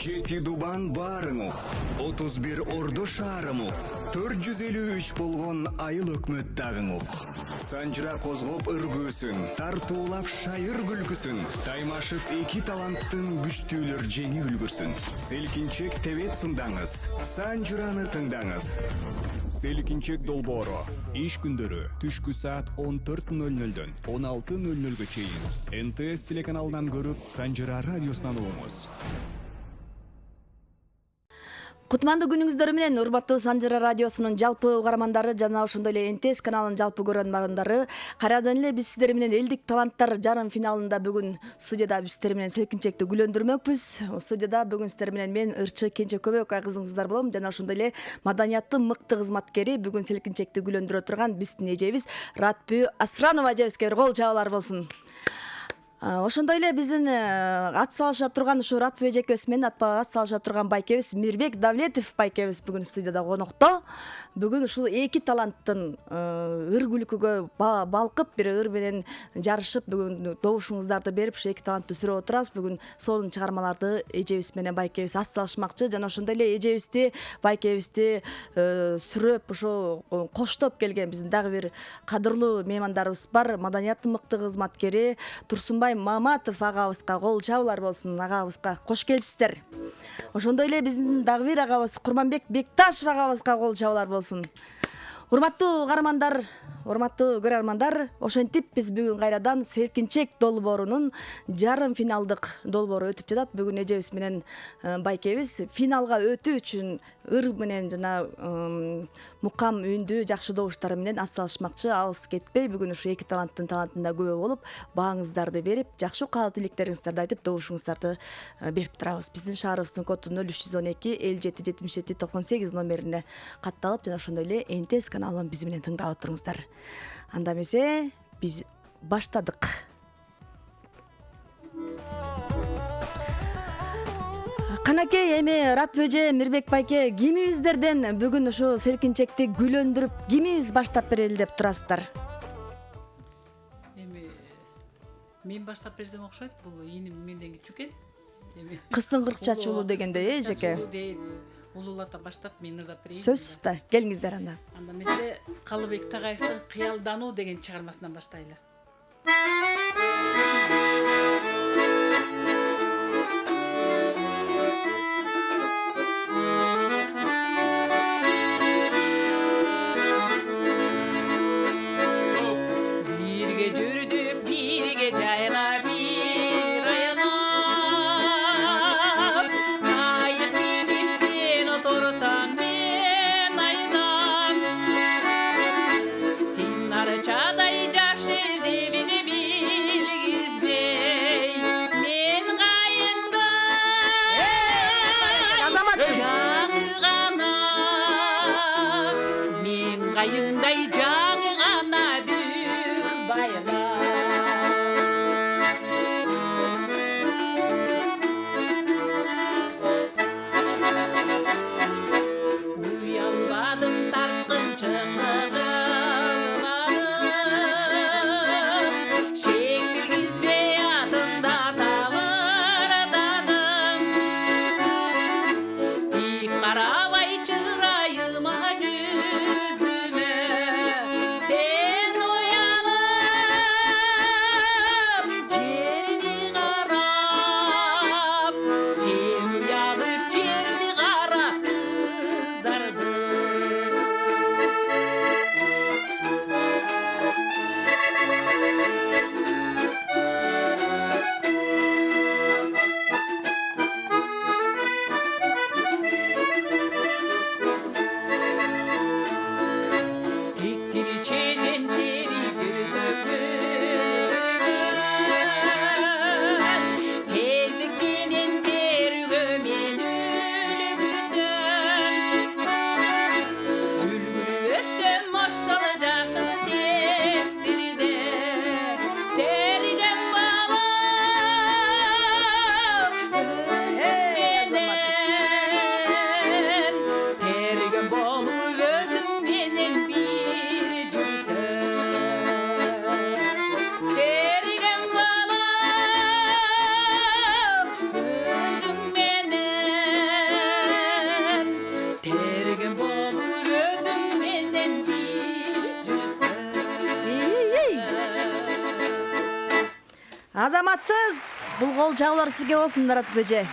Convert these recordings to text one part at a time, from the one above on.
Жетидубан барыңук, 31 орду шаарымук, 453 болгон айыл өкмөт дагыңук. Санжыра козгоп ыргөөсүн, тартуулап шайыр күлкүсүн, таймашып эки таланттын күчтүүлөр жеңи үлгүрсүн. Селкинчек тебет сындаңыз, Санжыраны тыңдаңыз. Селкинчек долбоору иш күндөрү түшкү саат 14:00дөн 16:00га чейин НТС телеканалынан көрүп, Санжыра радиосунан угуңуз. Кутмандуу күнүңүздөр менен урматтуу Санжыра радиосунун жалпы угармандары жана ошондой эле НТС каналынын жалпы көрөрмандары, кайрадан эле биз сиздер менен элдик таланттар жарым финалында бүгүн студияда биз сиздер менен селкинчекти гүлөндүрмөкпүз. Студияда бүгүн сиздер менен мен Ырчы Кенчекөбөк кызыңыздар болом жана ошондой эле маданияттын мыкты кызматкери, бүгүн селкинчекти гүлөндүрө турган биздин эжебиз Ратбү Асранова эжебизге кол чабуулар болсун. Ошондой эле биздин ат салыша турган ушу Ратбү эжекебиз менен ат салыша турган байкебиз Мирбек Давлетов байкебиз бүгүн студияда конокто. Бүгүн ушул эки таланттын ыр күлкүгө балкып, бир ыр менен жарышып, бүгүн добушуңуздарды берип, ушу эки талантты сүрөп отурабыз. Бүгүн сонун чыгармаларды эжебиз менен байкебиз ат салышмакчы жана ошондой эле эжебизди, байкебизди сүрөп, ошо коштоп келген биздин дагы бир кадырлуу меймандарыбыз бар. Маданияттын мыкты кызматкери Турсунбай Маматов агабызга кол чабуулар болсун. Агабызга кош келипсиздер. Ошондой эле биздин дагы бир агабыз Курманбек Бекташев агабызга кол чабуулар болсун. Урматтуу каармандар, урматтуу көрөрмандар, ошентип биз бүгүн кайрадан селкинчек долбоорунун жарым финалдык долбоору өтүп жатат. Бүгүн эжебиз менен байкебиз финалга өтүү үчүн ыр менен жана мукам үндүү жакшы добуштар менен ат салышмакчы. Алыс кетпей бүгүн ушу эки таланттын талантында күбө болуп, бааңыздарды берип, жакшы каалоо тилектериңиздерди айтып, добушуңуздарды берип турабыз. Биздин шаарыбыздын коду 0312 5777 98 номерине катталып, жана ошондой эле НТС каналын биз менен тыңдап отуруңуздар. Анда эмесе биз баштадык. Канакей, эми Ратбү эже, Мирбек байке, кимибиздерден бүгүн ушу селкинчекти гүлөндүрүп, кимибиз баштап берели деп турасыздар? Эми мен баштап берсем окшойт, бул ийним менден кичүү экен. Эми Кыздын 40 чачы улуу дегендей, эжеке. Улуулата баштап мен ырдап берейин. Сөзсүз да, келиңиздер анда. Анда эмесе Калыбек Тагаевдин Кыялдануу деген чыгармасынан баштайлы. Бирге жүрдүк, бирге жайлап, бир айлап, кайык минип сен отурсаң мен айдам. Сен арчадай жаш эзебине билгизбей, мен кайыңда жаңы гана, мен кайыңдай жаңы гана бир байла. Уянбадым тартқыншылығымнан, шек білгізбей атымда табырдадым. Тик қарабай чырайыма жүзіме, саламатсыз. Бул кол жаглар сизге болсун, Дарат Бөже.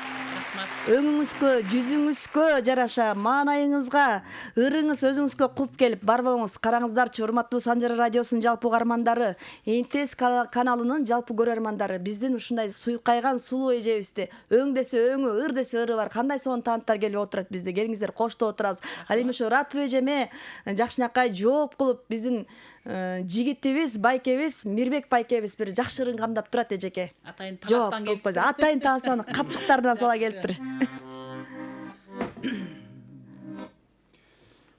Өңүңүзгө, жүзүңүзгө жараша, маанайыңызга, ырыңыз өзүңүзгө куп келип бар болуңуз. Караңыздарчы, урматтуу Санжара радиосунун жалпы угармандары, НТС каналынын жалпы көрөрмандары, биздин ушундай суйкайган сулуу эжебизди өң десе өңү, ыр десе ыры бар кандай сонун таанттар келип отурат бизде. Келиңиздер, коштоп отурабыз. Ал эми ошо Ратып эжеме жакшынакай жооп кылып биздин жигитибиз, байкебиз, Мирбек байкебиз бир жакшы ырын камдап турат эжеке. Атайын таластан келип. Атайын таластан капчыктарына сала келиптир.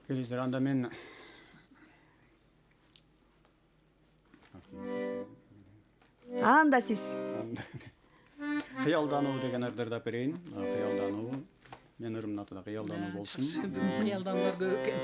Келиңиздер, анда мен Анда сиз кыялдануу деген ырдырды алып берейин. Кыялдануу, мен ырымдын аты да кыялдануу болсун. Кыялдануулар көп экен.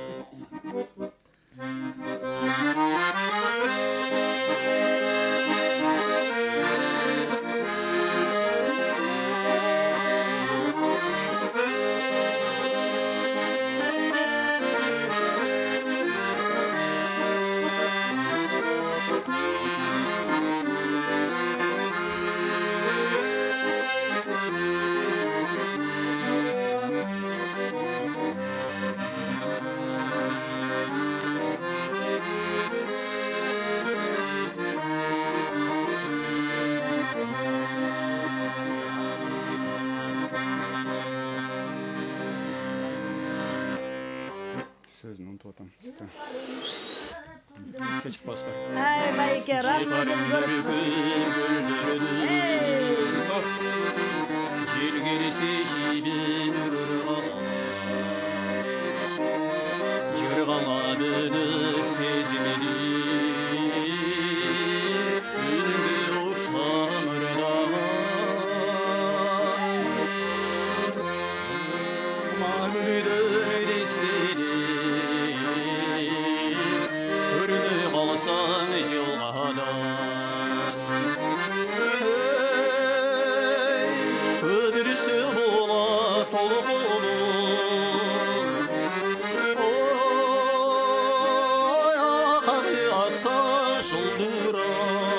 Sözünü unutup atam. Keçip bastır. Ay байке, Ратып эжени көрүп. Желгересе шибин жырғала бөліп сезімеді үнді ұқсам ұрдаға мағлүдің дестері үрді қалсан жылғада ödürüsü bola tolu oy akarı aksa şıldırar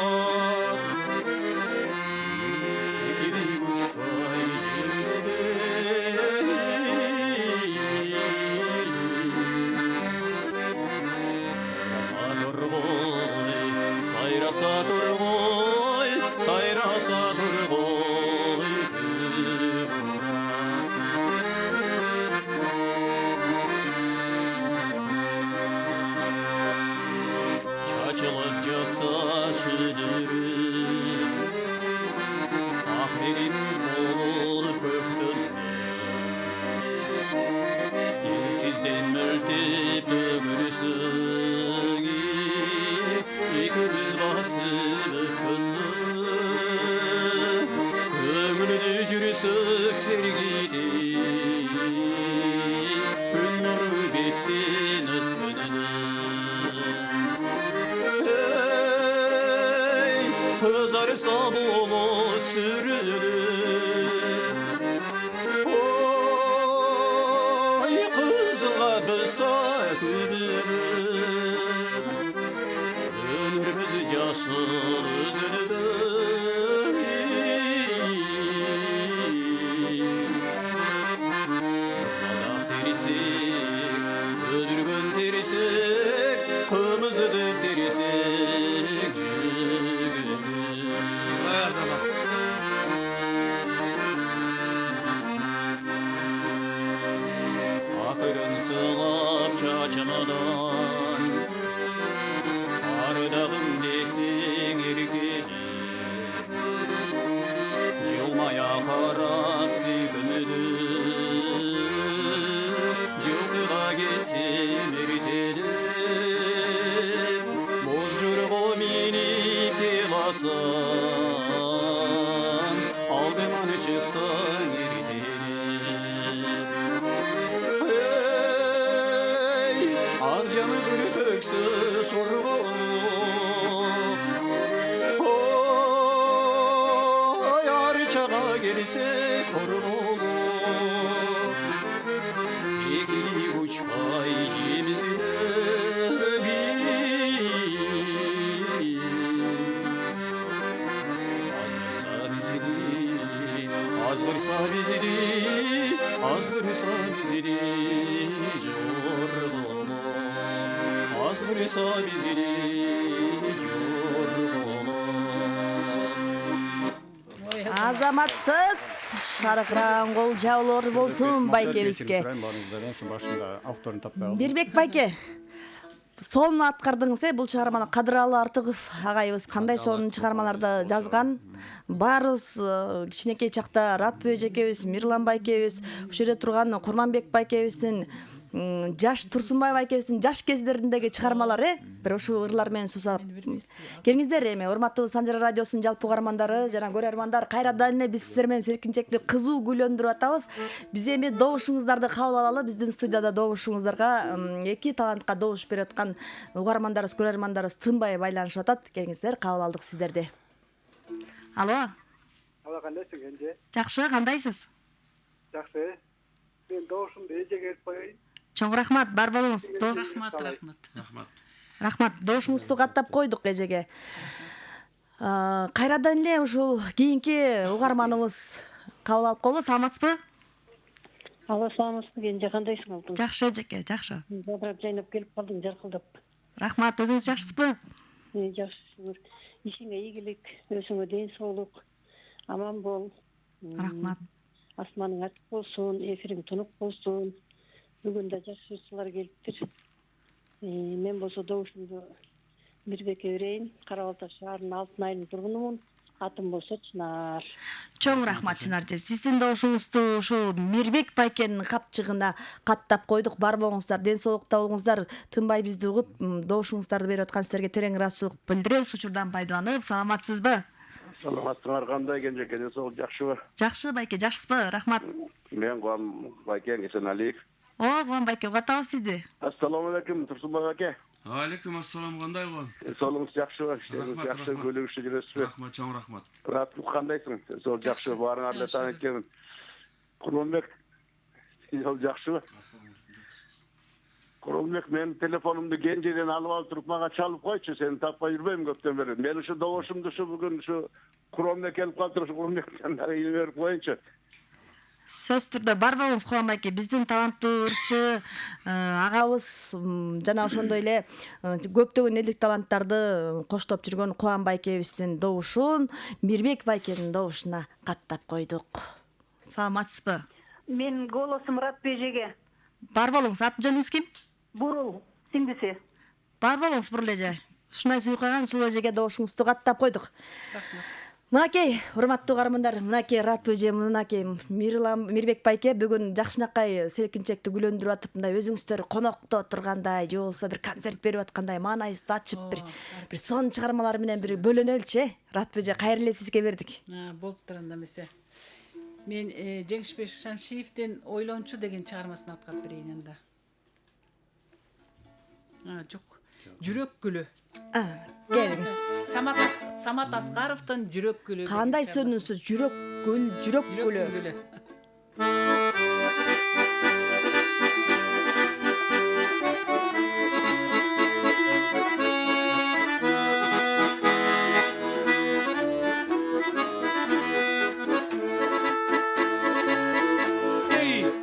ikili kuşkay sayrasa durgoy sayrasa durgoy çaçılıp жатса шүдірім ақберем болып көктің ертезден мөлтеп төгілсің екеуміз басып күнді көңілді жүрсік сергейді күн нұры беттен өткені kızarsa bulut sürülür oy kızıla bısa gülür ömrümüz yaşıl üzülür salak derisek öldürgün derisek kımızı derisek Akırın sılap çaçmadan Ardağım desin erkeni Yılmaya karap sügümüdür Yılgıda gitsin ertedim Bozcurgu minip telatsan Aldıman çıksan Akcanı gülü töksü sorgu Yar çağa gelirse korgu İkili uçkay cimizine bir Azrisa Azgırsa bizleri yorgunum. Azgırsa bizleri yorgunum. Азаматсыз шарқыраған қол жаулар болсын байкебізге. Şu başında авторын таппай қалдым. Мирбек байке, сонун аткардыңыз, бул чыгарманы Кадыралы Артыгов агайыбыз кандай сонун чыгармаларды жазган. Барыбыз кичинекей чакта Ратбөө жекебиз, Мирлан байкебиз, ушул жерде турган Курманбек байкебиздин, Жаш Турсунбай байкебиздин жаш кездериндеги чыгармалары бир ушул ырлар менен сусап. Келиңиздер эми урматтуу Санжара радиосунун жалпы угармандары жана көрөрмандар, кайрадан эле биз сиздер менен селкинчекти кызуу күйлөндүрүп атабыз. Биз эми добушуңуздарды кабыл алалы. Биздин студияда добушуңуздарга эки талантка добуш берип аткан угармандарыбыз, көрөрмандарыбыз тынбай байланышып атат. Келиңиздер, кабыл алдык сиздерди. Алло. Алла кандайсың Кенже? Жакшы, кандайсыз? Жакшы. Мен добушумду эжеге берип коеюн. Чоң рахмат, бар болуңуз. Рахмат. Рахмат, добушуңузду каттап койдук эжеге. Кайрадан эле ушул кийинки угарманыбыз кабыл алып колду. Саламатсызбы? Алла саламатсызбы Кенже, кандайсың алтын? Жакшы эжеке, жакшы. Жадырап жайнап келип калдың жаркылдап. Рахмат, өзүңүз жакшысызбы? Жакшы шүгүр. Ишиңе ийгилик, өзүңө ден соолук, аман бол. Рахмат. Асманың ачык болсун, эфириң тунук болсун. Бүгүн да жакшы учурлар келиптир. Мен болсо добушумду Мирбекке берейин. Кара Балта шаарынын Алтын айылынын тургунумун. Атым болсо Чынар. Чоң рахмат Чынар эже. Сиздин добушуңузду ушул Мирбек байкенин капчыгына каттап койдук. Бар болуңуздар, ден соолукта болуңуздар. Тынбай бизди угуп, добушуңуздарды берип аткан сиздерге терең ыраазычылык билдиребиз. Учурдан пайдаланып, саламатсызбы? Саламатсыңар, кандай Кенже, ден соолук жакшыбы? Жакшы байке, жакшысызбы? Рахмат. Мен Куан байке Эсеналиев. Куан байке, угатабыз сизди. Ассаламу алейкум, Турсунбай байке. Алейкум ассалам, кандай Куан? Соолугуңуз жакшыбы? Иштериңиз жакшы, көлөгүчү жүрөсүзбү? Рахмат, чоң рахмат. Ратып кандайсың? Сол жакшы, баарыңарды эле таанып келдим. Курманбек, сол жакшыбы? Курманбек, мен телефонумду Кенжеден алып алып туруп мага чалып койчу, сени таппай жүрбөйм көптөн бери. Мен ушу добушумду бүгүн ушу Курманбек келип калыптыр, ушу Курманбектен дагы ийип берип коеюнчу. Сөз түрдө бар болуңуз Куан байке. Биздин таланттуу ырчы агабыз жана ошондой эле көптөгөн элдик таланттарды коштоп жүргөн Куан байкебиздин добушун Мирбек байкенин добушуна каттап койдук. Саламатсызбы? Мен голосум Ратбөө эжеге. Бар болуңуз. Аты жөнүңүз ким? Бурул, сиңдиси. Бар болуңуз Бурул эже. Ушундай сүйкаган сулуу эжеге добушуңузду каттап койдук. Мынакей, урматтуу угармандар, мынакей Ратбөө эже, мынакей Мирбек байке бүгүн жакшынакай селкинчекти күлөндүрүп атып, мындай өзүңүздөр конокто тургандай, же болбосо бир концерт берип аткандай маанайыбызды ачып бир сонун чыгармалар менен бир бөлөнөлчү. Ратбөө эже, кайра эле сизге бердик. Болуптур анда эмесе. Мен Жеңишбек Шамшиевдин Ойлончу деген чыгармасын аткарып берейин анда. Жок. Жүрөк гүлү. Келиңиз. Самат Аскаровдун Жүрөк гүлү. Кандай сөнүнсүз жүрөк гүлү.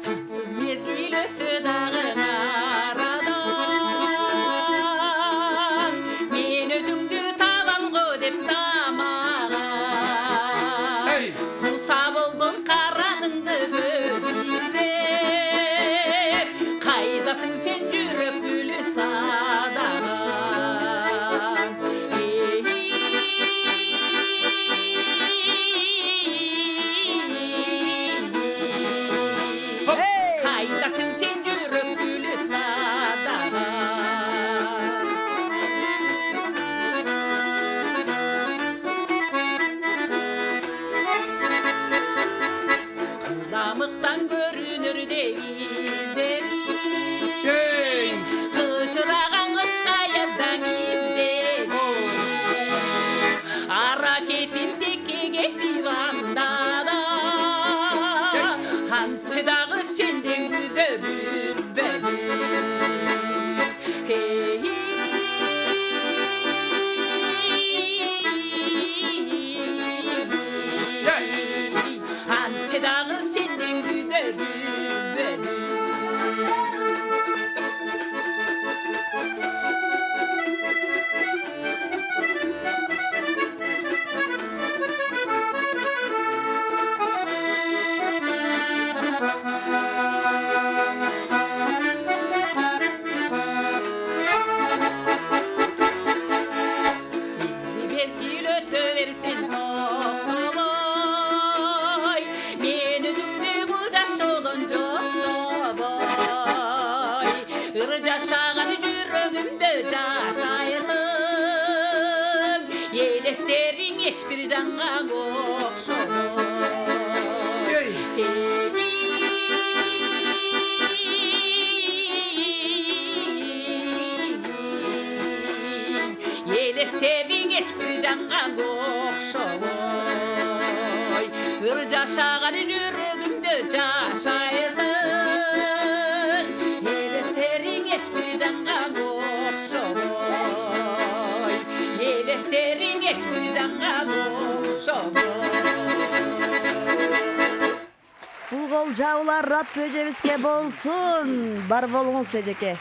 Сансыз мезгил өтсө дагы арадан, мен өзүңдү табам го деп самаган. Куса болдум карадыңды көп издеп, кайдасың сен жүрөк гүлү садаган. Кайдасың сен жүрөк гүлү садаган. Куламыктан көрүнөр деп издерим, кычыраган кышка яздан издерим. Аракетим текке кетип анда да, ансы дагы сенден күдөр үзбедим. Ансы Ülse dağı senin güderiz beni. Hiçbir canğa okşamaz. Yelesterin hiçbir canğa okşamaz. Ircaşağın yüreğimde yaşayasın. Yelesterin hiçbir canğa okşamaz. Yelesterin hiçbir canğa Бул жабылар рат бөжебизге болсун. Бар болуңуз эжеке.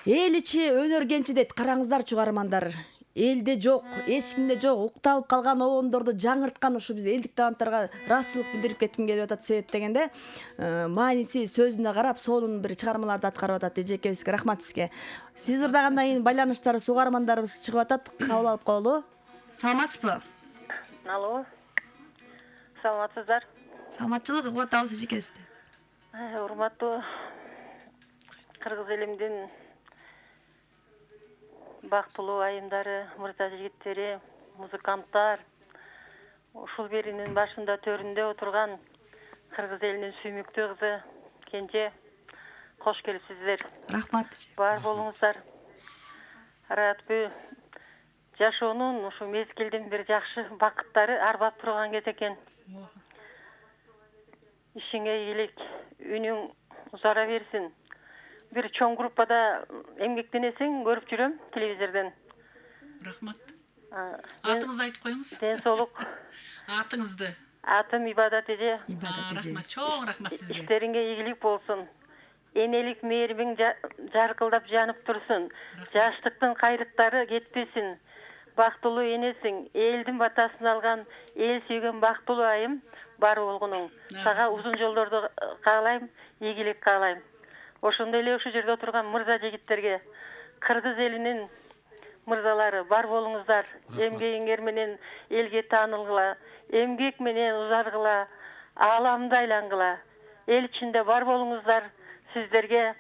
Эл ичи өнөр кенчи дейт. Караңыздар чугармандар. Элде жок, эч кимде жок, укталып калган обондорду жаңырткан ушу биз элдик таланттарга ыраазычылык билдирип кетким келип атат. Себеп дегенде, мааниси сөзүнө карап, сонун бир чыгармаларды аткарып атат эжекебизге. Рахмат сизге. Сиз ырдагандан кийин байланыштар сугармандарыбыз чыгып атат. Кабыл алып коелу. Саламатсызбы? Алло. Саламатсыздар. Саламатчылык угуп атабыз эжекебизди. Урматтуу кыргыз элимдин бактылуу айымдары, мырза жигиттери, музыканттар, ушул беринин башында төрүндө отурган кыргыз элинин сүймүктүү кызы Кенже, кош келипсиздер. Рахмат. Бар болуңуздар. Аратбы жашоонун ушу мезгилдин бир жакшы бакыттары арбап турган кез экен. Ишиңе ийгилик, үнүң узара берсин. Бир чоң группада эмгектенесең көрүп жүрөм телевизордон. Рахмат. Атыңызды айтып коюңуз. Ден соолук. Атыңызды. Атым Ибадат эже. Рахмат, чоң рахмат сизге. Иштериңе ийгилик болсун. Энелик мээрибиң жаркылдап жанып турсун. Жаштыктын кайрыттары кетпесин. Бактылуу энесиң, элдин батасын алган, эл сүйгөн бактылуу айым бар болгонуң. Сага узун жолдорду каалайм, ийгилик каалайм. Ошондой эле ушул жерде отурган мырза жигиттерге, кыргыз элинин мырзалары бар болуңуздар. Эмгегиңер менен элге таанылгыла, эмгек менен узаргыла, ааламды айлангыла. Эл ичинде бар болуңуздар. Сиздерге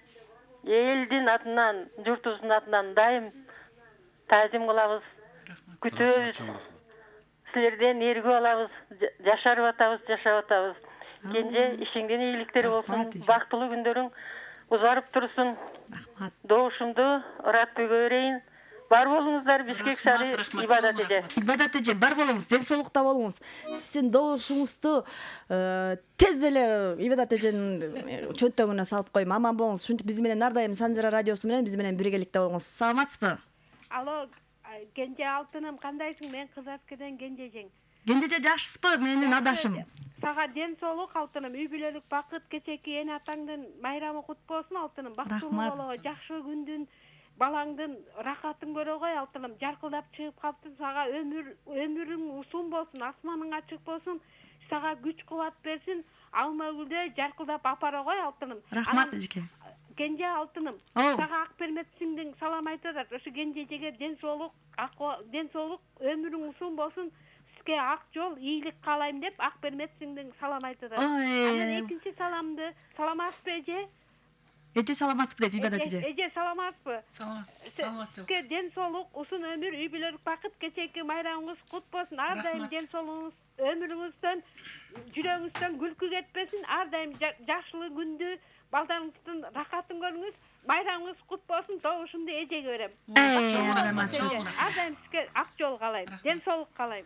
элдин атынан, журтубуздун атынан дайым таазим кылабыз. Күтөбүз. Силерден эргүү алабыз, жашарып атабыз, жашап атабыз. Кенже ишиңден ийгиликтер болсун, бактылуу күндөрүң узарып турсун. Рахмат. Добушумду Ыратбүйгө берейин. Бар болуңуздар, Бишкек шаары Ибадат эже. Ибадат эже, бар болуңуз, ден соолукта болуңуз. Сиздин добушуңузду тез эле Ибадат эженин чөнтөгүнө салып коюм. Аман болуңуз. Ушинтип биз менен ар дайым Санжара радиосу менен биз менен биргеликте болуңуз. Саламатсызбы? Алло, Кенже алтыным, кандайсың? Мен Кызаскеден Кенжежең. Кенже жакшысызбы? Менин адашым. Сага ден соолук алтыным, үй бүлөлүк бакыт, кечеки эне атаңдын майрамы кут болсун алтыным. Бактылуу боло, жакшы күндүн, балаңдын рахатын көрө кой алтыным. Жаркылдап чыгып калыптыр. Сага өмүрүң узун болсун, асманың ачык болсун. Сага күч кубат берсин. Алма гүлдө жаркылдап апара кой алтыным. Рахмат эжеке. Кенже алтыным. Сага ак берметсиңдин салам айтат. Ошо Кенжеге ден соолук, өмүрүң узун болсун. Сизге ак жол, ийгилик каалайм деп ак берметсиңдин салам айтат. Анан экинчи саламды, саламатсызбы эже? Эже саламатсызбы дейт Ибадат эже. Эже саламатсызбы? Саламат. Сизге ден соолук, узун өмүр, үй бүлөлүк бакыт, кечеки майрамыңыз кут болсун. Ар дайым ден соолугуңуз, өмүрүңүздөн, жүрөгүңүздөн күлкү кетпесин. Ар дайым жакшылуу күндү, балдарыңыздын рахатын көрүңүз. Майрамыңыз кут болсун. Добушумду эжеге берем. Рахмат. Ар дайым сизге ак жол каалайм, ден соолук каалайм.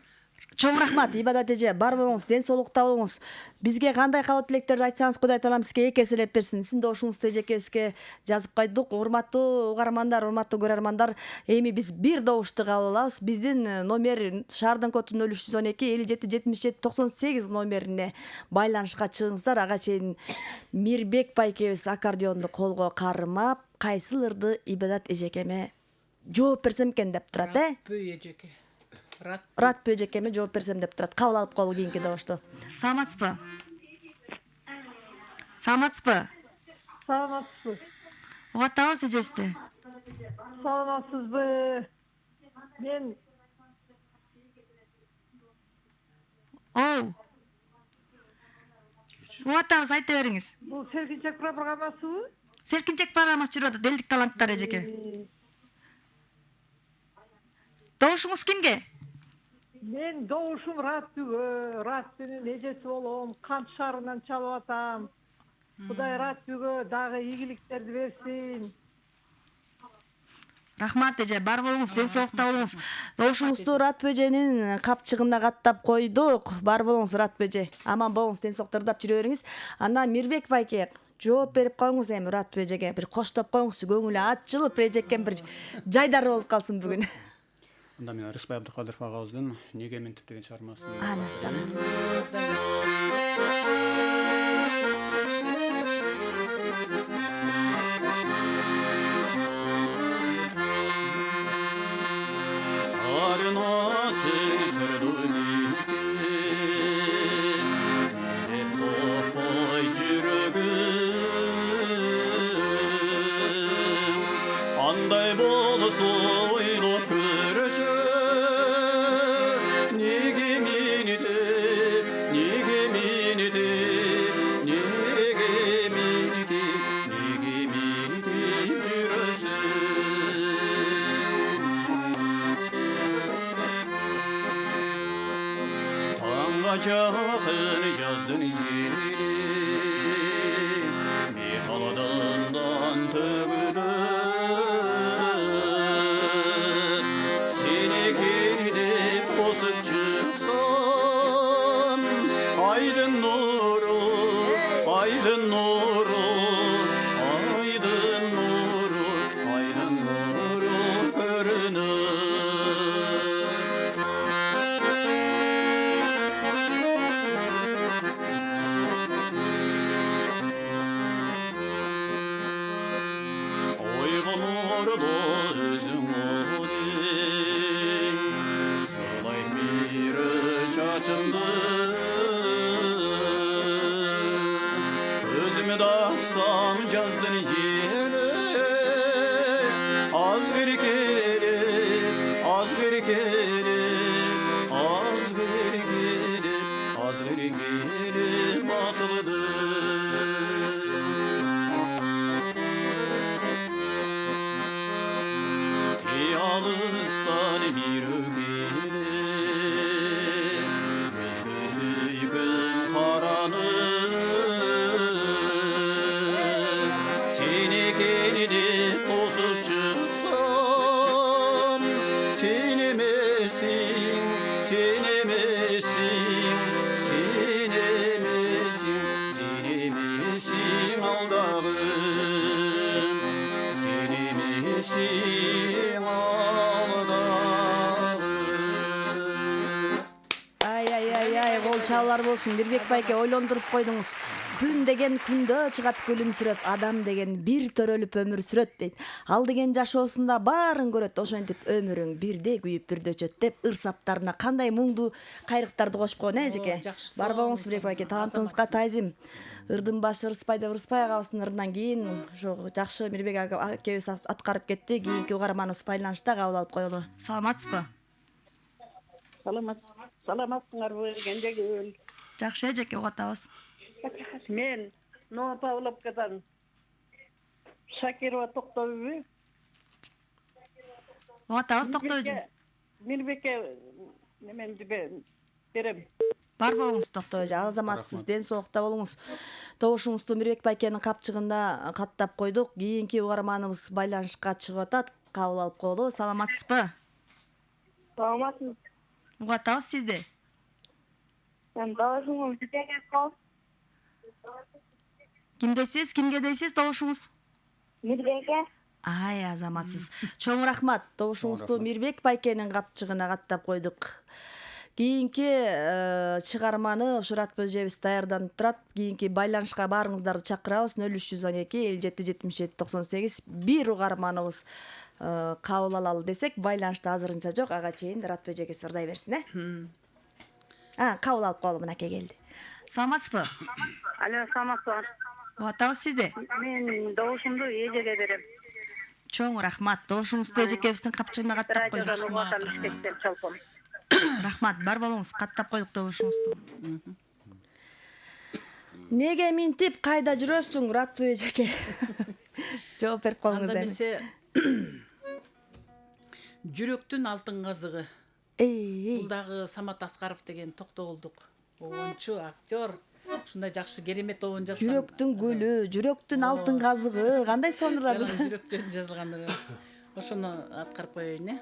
Чоң рахмат Ибадат эже, бар болуңуз, ден соолукта болуңуз. Бизге кандай каалоо тилектерди айтсаңыз Кудай Таалам сизге эки эселеп берсин. Сиздин добушуңузду эжекебизге жазып койдук. Урматтуу угармандар, урматтуу көрөрмандар, эми биз бир добушту кабыл алабыз. Биздин номер шаардын коду 0312 57 77 98 номерине байланышка чыгыңыздар. Ага чейин Мирбек байкебиз аккордеонду колго кармап, кайсыл ырды Ибадат эжекеме жооп берсем экен деп турат, Бөй эжеке. Рат эжекеме жооп берсем деп турат. Кабыл алып койгул кийинки добушту. Саламатсызбы? Саламатсызбы? Саламатсыз. Угаттабыз эжести. Саламатсызбы? Мен Оу. Угаттабыз, айта бериңиз. бул Серкинчек программасыбы? Серкинчек программасы жүрүп атат, элдик таланттар эжеке. Добушуңуз кимге? Мен добушум Раттүгө, Раттүнүн эжеси болом, Кант шаарынан чалып атам. Кудай Раттүгө дагы ийгиликтерди берсин. Рахмат эже, бар болуңуз, ден соолукта болуңуз. Добушуңузду Рат эженин капчыгына каттап койдук. Бар болуңуз Рат эже. Аман болуңуз, ден соолукту ырдап жүрө бериңиз. Андан Мирбек байке жооп берип коюңуз эми Рат эжеге. Бир коштоп коюңузчу, көңүлү ачылып эжеккен бир жайдары болуп калсын бүгүн. Анда мен Рыспай Абдыкадыров агабыздын Неге ментип деген чыгармасын. Ана сага. Андай болсо ойлоп көрчү. Неге мени деп, неге мени деп, неге мени деп, неге мени деп жүрөсүң. Таңга жакын жаздын жери металлдан төгүлөт. Сени келип босуп чыксам, айдын нуру, айдын нуру, айдын нуру, айдын нуру көрүнөт. Ойгонордо өзүң одең, сылай бири чачымды. Өзүмө да ачсам жаздын жели, аз бир келип, аз бир келип, аз бир келип, аз бир келип басылды. Alıstan bir ögele, göz gözüygün karanı. Seni gelip bozup çıksam, senemesin, senemesin, senemesin, senemesin aldağım, senemesin. Кол чаалар болсун. Мирбек байке ойлондуруп койдуңуз. Күн деген күндө чыгат күлүмсүрөп, адам деген бир төрөлүп өмүр сүрөт дейт. Ал деген жашоосунда баарын көрөт, ошентип өмүрүң бирде күйүп бирде өчөт деп ырсаптарына кандай муңдуу кайрыктарды кошуп койгон эжеке. Бар болуңуз Мирбек байке, талантыңызга таазим. Ырдын башы Рыспай агабыздын ырдынан кийин ошо жакшы Мирбек акебиз аткарып кетти. Кийинки угарманыбыз байланышта кабыл алып коелу. Саламатсызбы? Саламатсыңарбы, Кенжегүл? Жакшы эжеке, угатабыз. Мен Новопавловкадан Шакирова Токтообү. Угатабыз, Токтоо эже. Мирбекке неменди берем. Бар болуңуз Токтоо эже, азаматсыз, ден соолукта болуңуз. Добушуңузду Мирбек байкенин капчыгында каттап койдук. Кийинки угарманыбыз байланышка чыгып атат. Кабыл алып коелу. Саламатсызбы? Саламатсыз. Угуп атабыз сизди. Добушуңуз Мирбек кол. Ким дейсиз? Кимге дейсиз добушуңуз? Мирбекке. Ай, азаматсыз. Чоң рахмат. Добушуңузду Мирбек байкенин капчыгына каттап койдук. Кийинки чыгарманы ушу радио эжебиз даярданып турат. Кийинки байланышка баарыңыздарды чакырабыз. 0312 57 77 98 бир угарманыбыз кабыл алалы десек, байланышта азырынча жок. Ага чейин радио эжебиз ырдай берсин, кабыл алып калды, мынакей келди. Саламатсызбы? Алло, саламатсызбы. Атабыз сизди. Мен добушумду эжеге берем. Чоң рахмат. Добушуңузду эжекебиздин капчыгына каттап койдук. Радиодон угатам иштектер чалпым. Рахмат, бар болуңуз, каттап койдук добушуңузду. Неге минтип кайда жүрөсүң, радио эжеке? Жооп берип коюңуз Анда эми. бисе жүрөктүн алтын казыгы. Эй, Бул дагы Самат Аскаров деген токтогулдук oyuncu, актер. Ушундай жакшы керемет oyun жазган. жүрөктүн гүлү, жүрөктүн алтын казыгы, кандай сонурлар. Жүрөктөн жазылган. Ошону аткарып коеюн,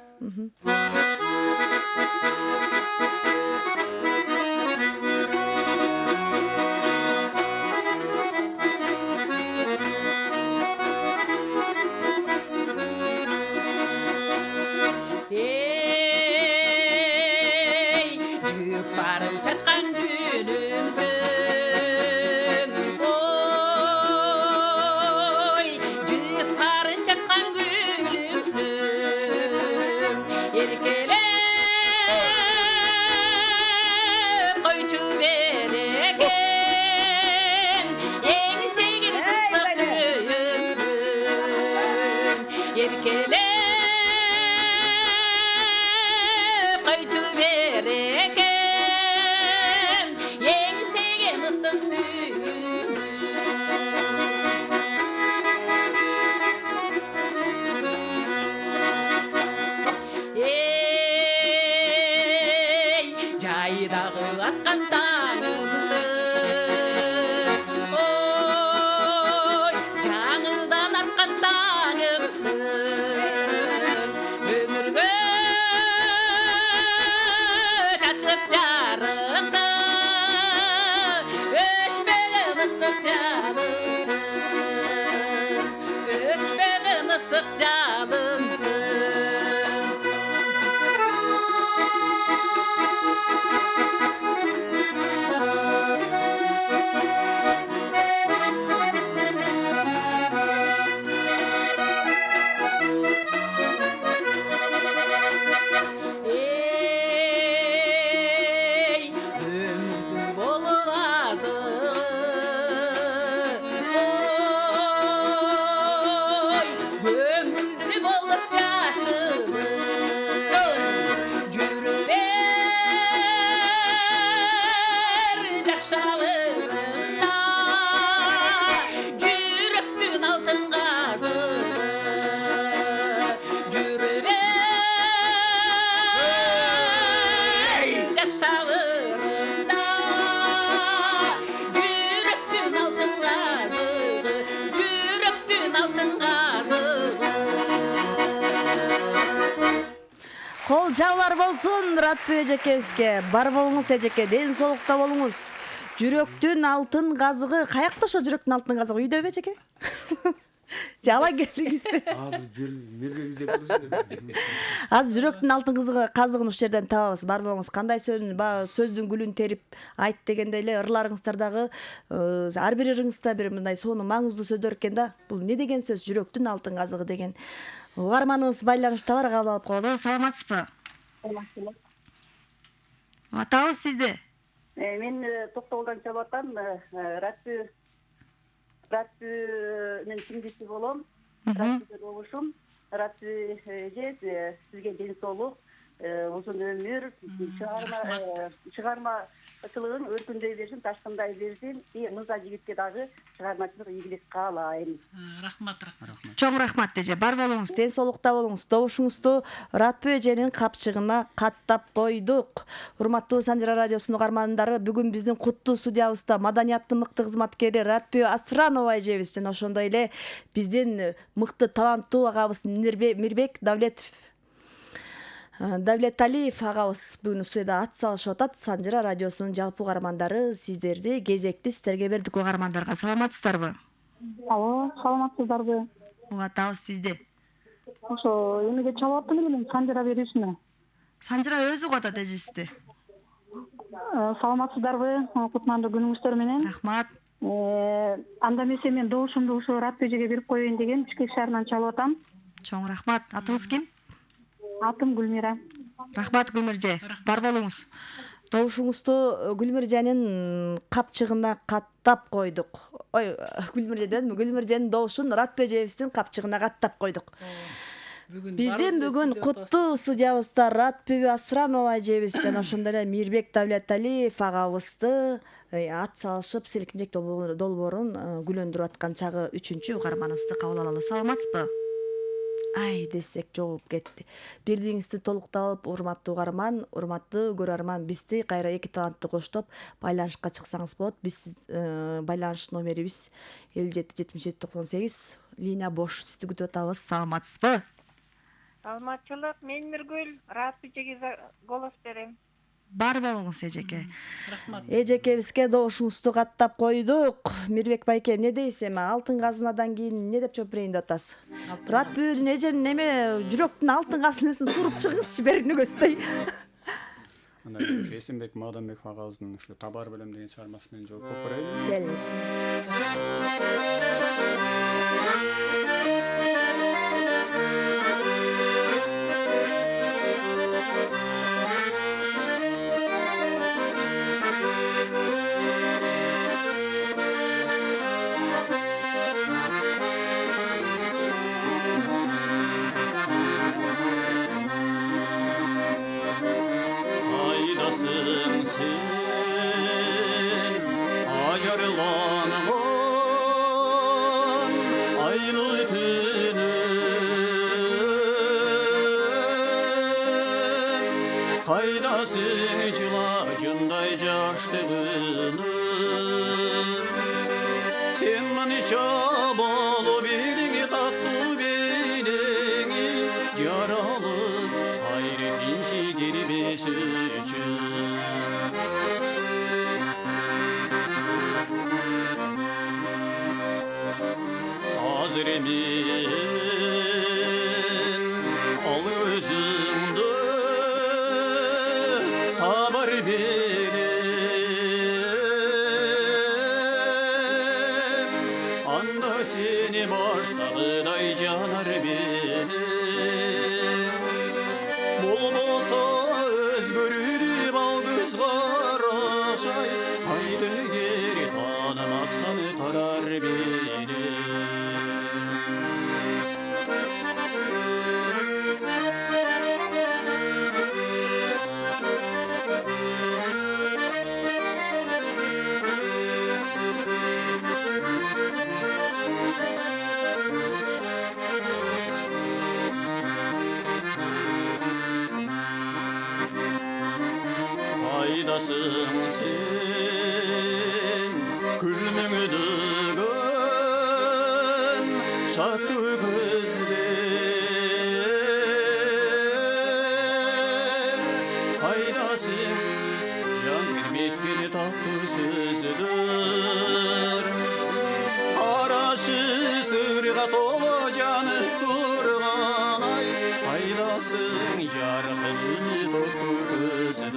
Кол жаулар болсун радио эжекебизге. Бар болуңуз эжеке, ден соолукта болуңуз. Жүрөктүн алтын казыгы, каякта ошо жүрөктүн алтын казыгы? Үйдөбү эжеке? Жала келдиңизби? Азыр Мирбек издеп көрсөң. Азыр жүрөктүн алтын казыгын ушул жерден табабыз. Бар болуңуз. Кандай сөздүн гүлүн терип айт дегендей эле ырларыңыздардагы ар бир ырыңызда бир мындай сонун маңыздуу сөздөр экен да. Бул эмне деген сөз? Жүрөктүн алтын казыгы деген. Угарманыбыз байланышта бар, кабыл алып коелу. Саламатсызбы? Атабыз сизди. Мен Токтогулдан чалып атам. Радионун тиңдиши болом. Радиодо добушум. Радио эже сизге ден соолук, узун өмүр, чыгармачылыгың өркүндөй берсин, ташкындай берсин. Мырза жигитке дагы чыгармачылык ийгилик каалайм. Рахмат. Чоң рахмат эже. Бар болуңуз, ден соолукта болуңуз. Добушуңузду радио эженин капчыгына каттап койдук. Урматтуу Санжара радиосунун угармандары, бүгүн биздин куттуу студиябызда маданияттын мыкты кызматкери Радио Асранова эжебиз жана ошондой эле биздин мыкты таланттуу агабыз Мирбек Давлетов Давлет Алиев агабыз бүгүн студияда ат салышып атат. Санжыра радиосунун жалпы угармандары сиздерди кезекти сиздерге бердик. Угармандарга саламатсыздарбы? Алло, саламатсыздарбы? Угатабыз сизди. Ошо эмеге чалып аттым эле мен Санжыра берүүсүнө. Санжыра өзү угатат эжисти. Саламатсыздарбы? Кутмандуу күнүңүздөр менен. Рахмат. Анда эмесе мен добушумду ушу радиожеге берип коеюн деген Бишкек шаарынан чалып атам. Чоң рахмат. Атыңыз ким? Атым Гүлмира. Рахмат Гүлмирже. Бар болуңуз. Добушуңузду Гүлмирженин капчыгына каттап койдук. Ой, Гүлмирже дедимби? Гүлмирженин добушун Радбежебиздин капчыгына каттап койдук. Биздин бүгүн куттуу студиябызда Радбеби Асранова эжебиз жана ошондой эле Мирбек Давлеталиев агабызды ат салышып селкинжек долбоорун гүлөндүрүп аткан чагы 3-чү угарманыбызды кабыл алалы. Саламатсызбы? Ай десек жооп кетти. Бирдиңизди толуктап алып, урматтуу угарман, урматтуу көрөрман, бизди кайра эки талантты коштоп байланышка чыксаңыз болот. Биз байланыш номерибиз 577798, линия бош, сизди күтүп атабыз. Саламатсызбы? Саламатчылык, мен Миргүл, Радбежеге голос берем. Бар болуңуз эжеке. Рахмат. Эжекебизге добушуңузду каттап койдук. Мирбек байке, эмне дейсиз? Алтын казынадан кийин эмне деп жооп берейин деп атасыз? Радбүрүн эженин эме жүрөктүн алтын казынасын суруп чыгыңызчы беринигөздөй. Анда ушу Эсенбек Мадамбеков агабыздын ушу Табар белем деген чыгармасы менен жооп берейин. Келиңиз. Kaydasın cilacınday caştığını Sen beni çabalı bilini tatlı bilini Yaralı hayretinci gelibesi için Hazır emin al özümde Tabar benim Anda seni başladıday canar benim Bol bolsa özgürlüğü baldız garaşay Haydi geri tanımaksan tarar benim Faydasın sen Külmüngdügün Çattı gözler Faydasın Can vermetkini tatlı sözdür Araşı sırga tolu canı durgan ay Faydasın jarkını tatlı gözler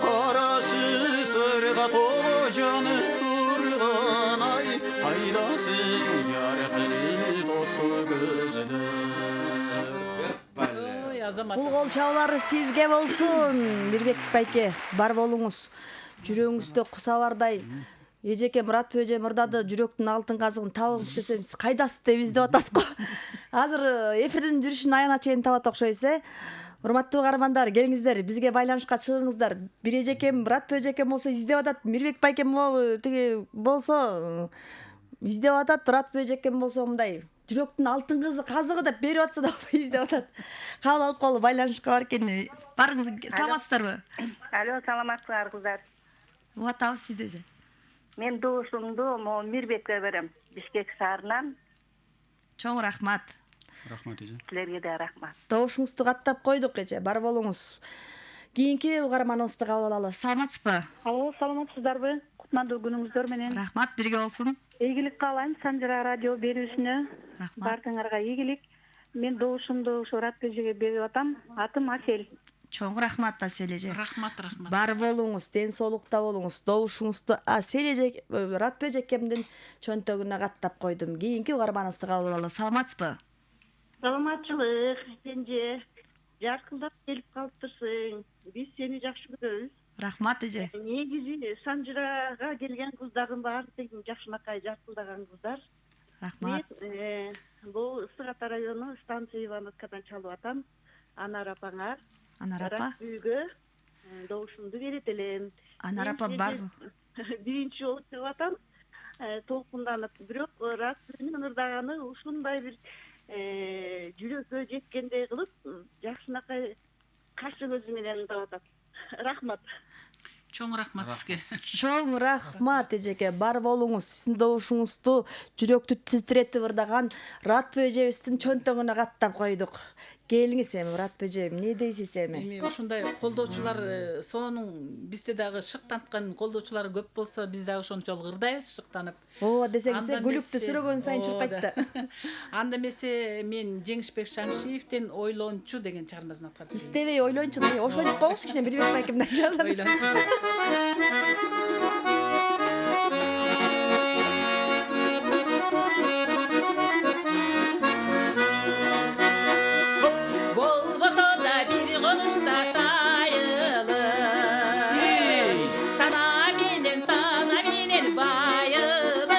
Araşı sırga tolu canı durgan ay Faydasın jarkını tatlı gözler Ой, Азамат. Бул кол чабуулары сизге болсун. Мирбек байке, бар болуңуз. Жүрөгүңүздө кусабардай. Эжеке Мурат Бөже мырдады жүрөктүн алтын казыгын табыңыз десем, сиз кайдасыз деп издеп атасыз го. Азыр эфирдин жүрүшүн аягына чейин табат окшойсуз, Урматтуу угармандар, келиңиздер, бизге байланышка чыгыңыздар. Бир эжекем, Мурат Бөжекем болсо издеп атат, Мирбек байкем тиги болсо издеп атат, Мурат Бөжекем болсо мындай жүрөктүн алтын казыгы деп берип атса да издеп атат. Кабыл алып калып байланышка бар экен. Барыңыз, саламатсыздарбы? Алло, саламатсыздар кыздар. Угатабыз сизди же. Мен добушумду Мирбекке берем, Бишкек шаарынан. Чоң рахмат. Рахмат эже. Силерге да рахмат. Добушуңузду каттап койдук эже. Бар болуңуз. Кийинки угарманыбызды кабыл алалы. Саламатсызбы? Алло, саламатсыздарбы? Кутмандуу күнүңүздөр менен. Рахмат, бирге болсун. Ийгилик каалайм Санжара радио берүүсүнө. Рахмат. Бартыңарга ийгилик. Мен добушумду ушу Радбежеге берип атам. Атым Асел. Чоң рахмат Асел эже. Рахмат. Бар болуңуз, ден соолукта болуңуз. Добушуңузду Асел эже Радбеж экемдин чөнтөгүнө каттап койдум. Кийинки угарманыбызды кабыл алалы. Саламатсызбы? Саламатчылык, Кенже. Жаркылдап келип калыптырсың. Биз сени жакшы көрөбүз. Рахмат эже. Негизи Санжырага келген кыздардын баары тең жакшынакай жаркылдаган кыздар. Рахмат. Мен бул Ысык Ата району станция Ивановкадан чалып атам. Анар апаңар. Анар апа. Үйгө добушумду берет элем. Анар апа барбы? Биринчи болуп чыгып атам. Толкунданып, бирок Радионун ырдаганы ушундай бир жүрөккө жеткендей кылып, жакшынакай каршы көзү менен ырдап атат. Рахмат. Чоң рахмат сизге. Чоң рахмат эжеке. Бар болуңуз. Сиздин добушуңузду жүрөктү титиретип ырдаган Радбе эжебиздин чөнтөгүнө каттап койдук. Келиңиз эми Радбе эжем, эмне дейсиз эми? Эми ушундай колдоочулар сонун бизде дагы шыктанткан колдоочулар көп болсо, биз дагы ошончолук ырдайбыз шыктанып. Ооба десеңиз, Анда гүлүктү эмесе- сүрөгөн сайын чуркайт да. Анда эмесе мен Жеңишбек Шамшиевдин Ойлончу деген чыгармасын аткарып берейин. Истебей ойлончу, ошентип коңуз кичине Бирбек байкемден жазат. Ойлончу. Болбосо да бир конушта шайылып, сана менен байылып,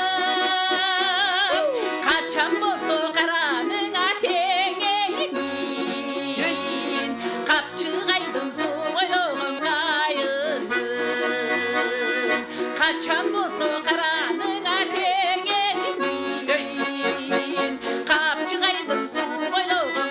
качан болсо караныңа теңеймин, капчыгайдым сугойлогон кайылым, качан болсо караныңа теңеймин, капчыгайдым сугойлогон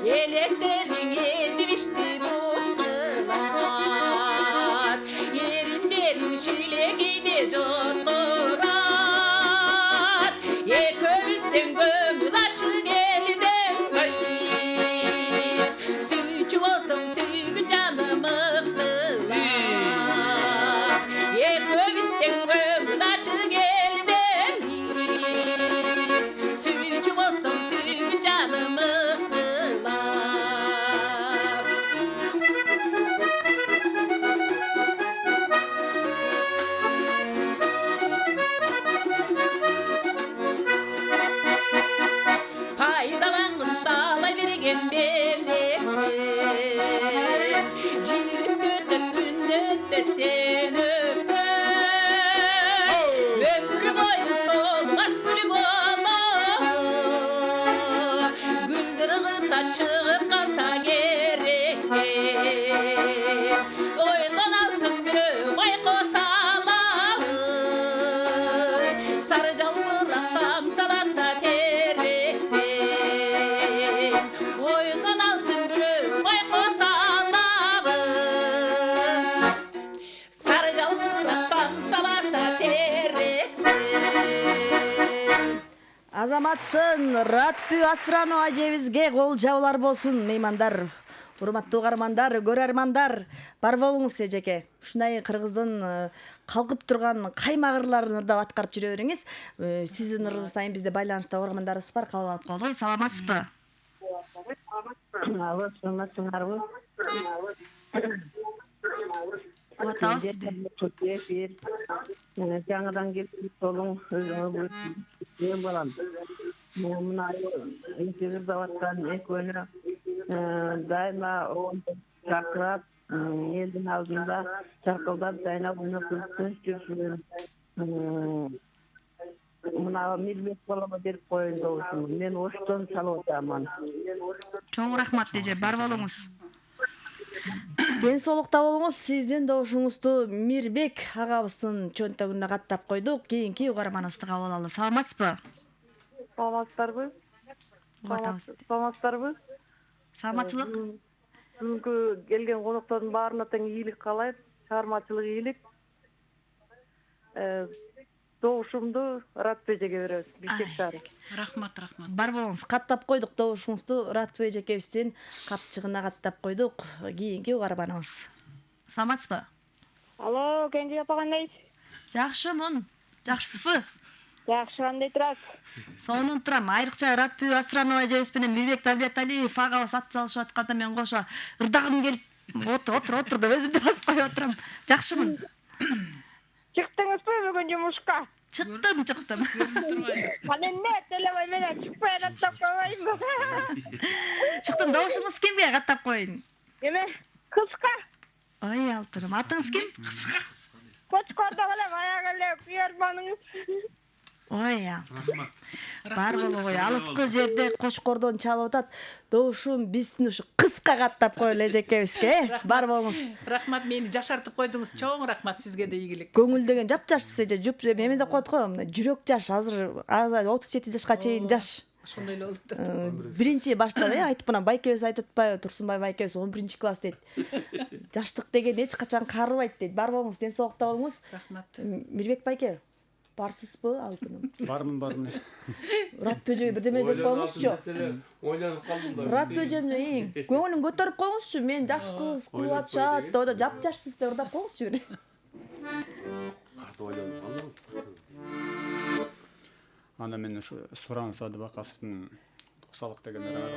Eleslerin ezmişti muhtılar, yerinlerin şileğiydi cotturar, ekövüzden gömül açı gelden kayıp, sütü olsun sügü canım ıhtılar, ekövüzden gömül açı gelden sütü olsun sügü canım ıhtılar. Paydalangın dağlay bergen berrekten, jirit ötüp gün ötte sen öpten, ömrü boyu solmaz gülü olur, güldürüğünden çıkıp kalsa gerekten, oylan altın bir bayko salamı, sarıcallılar samsalasa terekten, oylan altın bir bayko salamı, sarıcallılar samsalasa terekten. Азаматсын Радбе Асранова ажебизге кол жабылар болсун меймандар. Урматтуу угармандар, көрөрмандар, бар болуңуз эжеке. Ушундай кыргыздын калкып турган каймак ырларын ырдап аткарып жүрө бериңиз. Сиздин ырыңыз сайын бизде байланышта угармандарыбыз бар, калып алып коелу. Саламатсызбы? Алло, саламатсыңарбы? Атабыз сизди. Жаңадан келип толуң өзүңө мен балам. Мына интервью даваткан экөөнө дайыма чакырап, элдин алдында чакылдап дайына ойноп жүрүшүн. Мына Мирбек балама берип коеюн добушум. Мен оштон чалып атаман. Чоң рахмат эже, бар болуңуз. Ден соолукта болуңуз. Сиздин добушуңузду Мирбек агабыздын чөнтөгүнө каттап койдук. Кийинки угарманыбызды кабыл алалы. Саламатсызбы? Саламатсыздарбы? Угатабыз. Саламатсыздарбы? Саламатчылык. бүгүнкү келген коноктордун баарына тең ийгилик каалайм, чыгармачылык ийгилик. Добушумду Радпе эжеге беребиз, Бишкек шаары. Рахмат. Бар болуңуз, каттап койдук добушуңузду Радпе эжекебиздин капчыгына каттап койдук. Кийинки угарманыбыз. Саламатсызбы? Алло, Кенже апа кандайсыз? Жакшымын. Жакшысызбы? Жакшы, кандай турасыз? Сонун турам. Айрыкча Радпе Асранова эжебиз менен Мирбек Давлеталиев агабыз ат салышып атканда мен кошо ырдагым келип отур деп өзүм да басып коюп отурам. Жакшымын. Чыктыңызбы бүгүн жумушка? Чыктым. Мен эмне телебай менен чыкпай каттап койбоймунбу? Чыктым. Добушуңуз кимге каттап коюйн? Эме, кыска. Ой, алтырым. Атыңыз ким? Кочкордо эле баягы эле күйөрманыңыз. Ой, бар болобой, алыскы жерде Кочкордон чалып атат. Добушум биздин ушу кыска каттап коелу эжекебизге. Бар болуңуз. Рахмат, мени жашартып койдуңуз. Чоң рахмат сизге да ийгилик. Көңүл деген жапжаш эже, жуп эме деп коет го, жүрөк жаш, азыр 37 жашка чейин жаш. Ошондой эле болуп атат. Биринчи баштады, айтып мына байкебиз айтып атпайбы, Турсунбай байкебиз 11-класс дейт. Жаштык деген эч качан карыбайт дейт. Бар болуңуз, ден соолукта болуңуз. Рахмат. Мирбек байке, барсызбы алтыным? Бармын. Радпе эжеге бирдеме деп коюңузчу. Ойланып калдым да. Радпе эжемне көңүлүн көтөрүп коюңузчу. Мен жаш кыз кылып атышат, да жапжашсыз деп ырдап коюңузчу бир. Катып ойланып калдым. Анда мен ушу Суран Садыбакасовдун Кусалык деген ыргага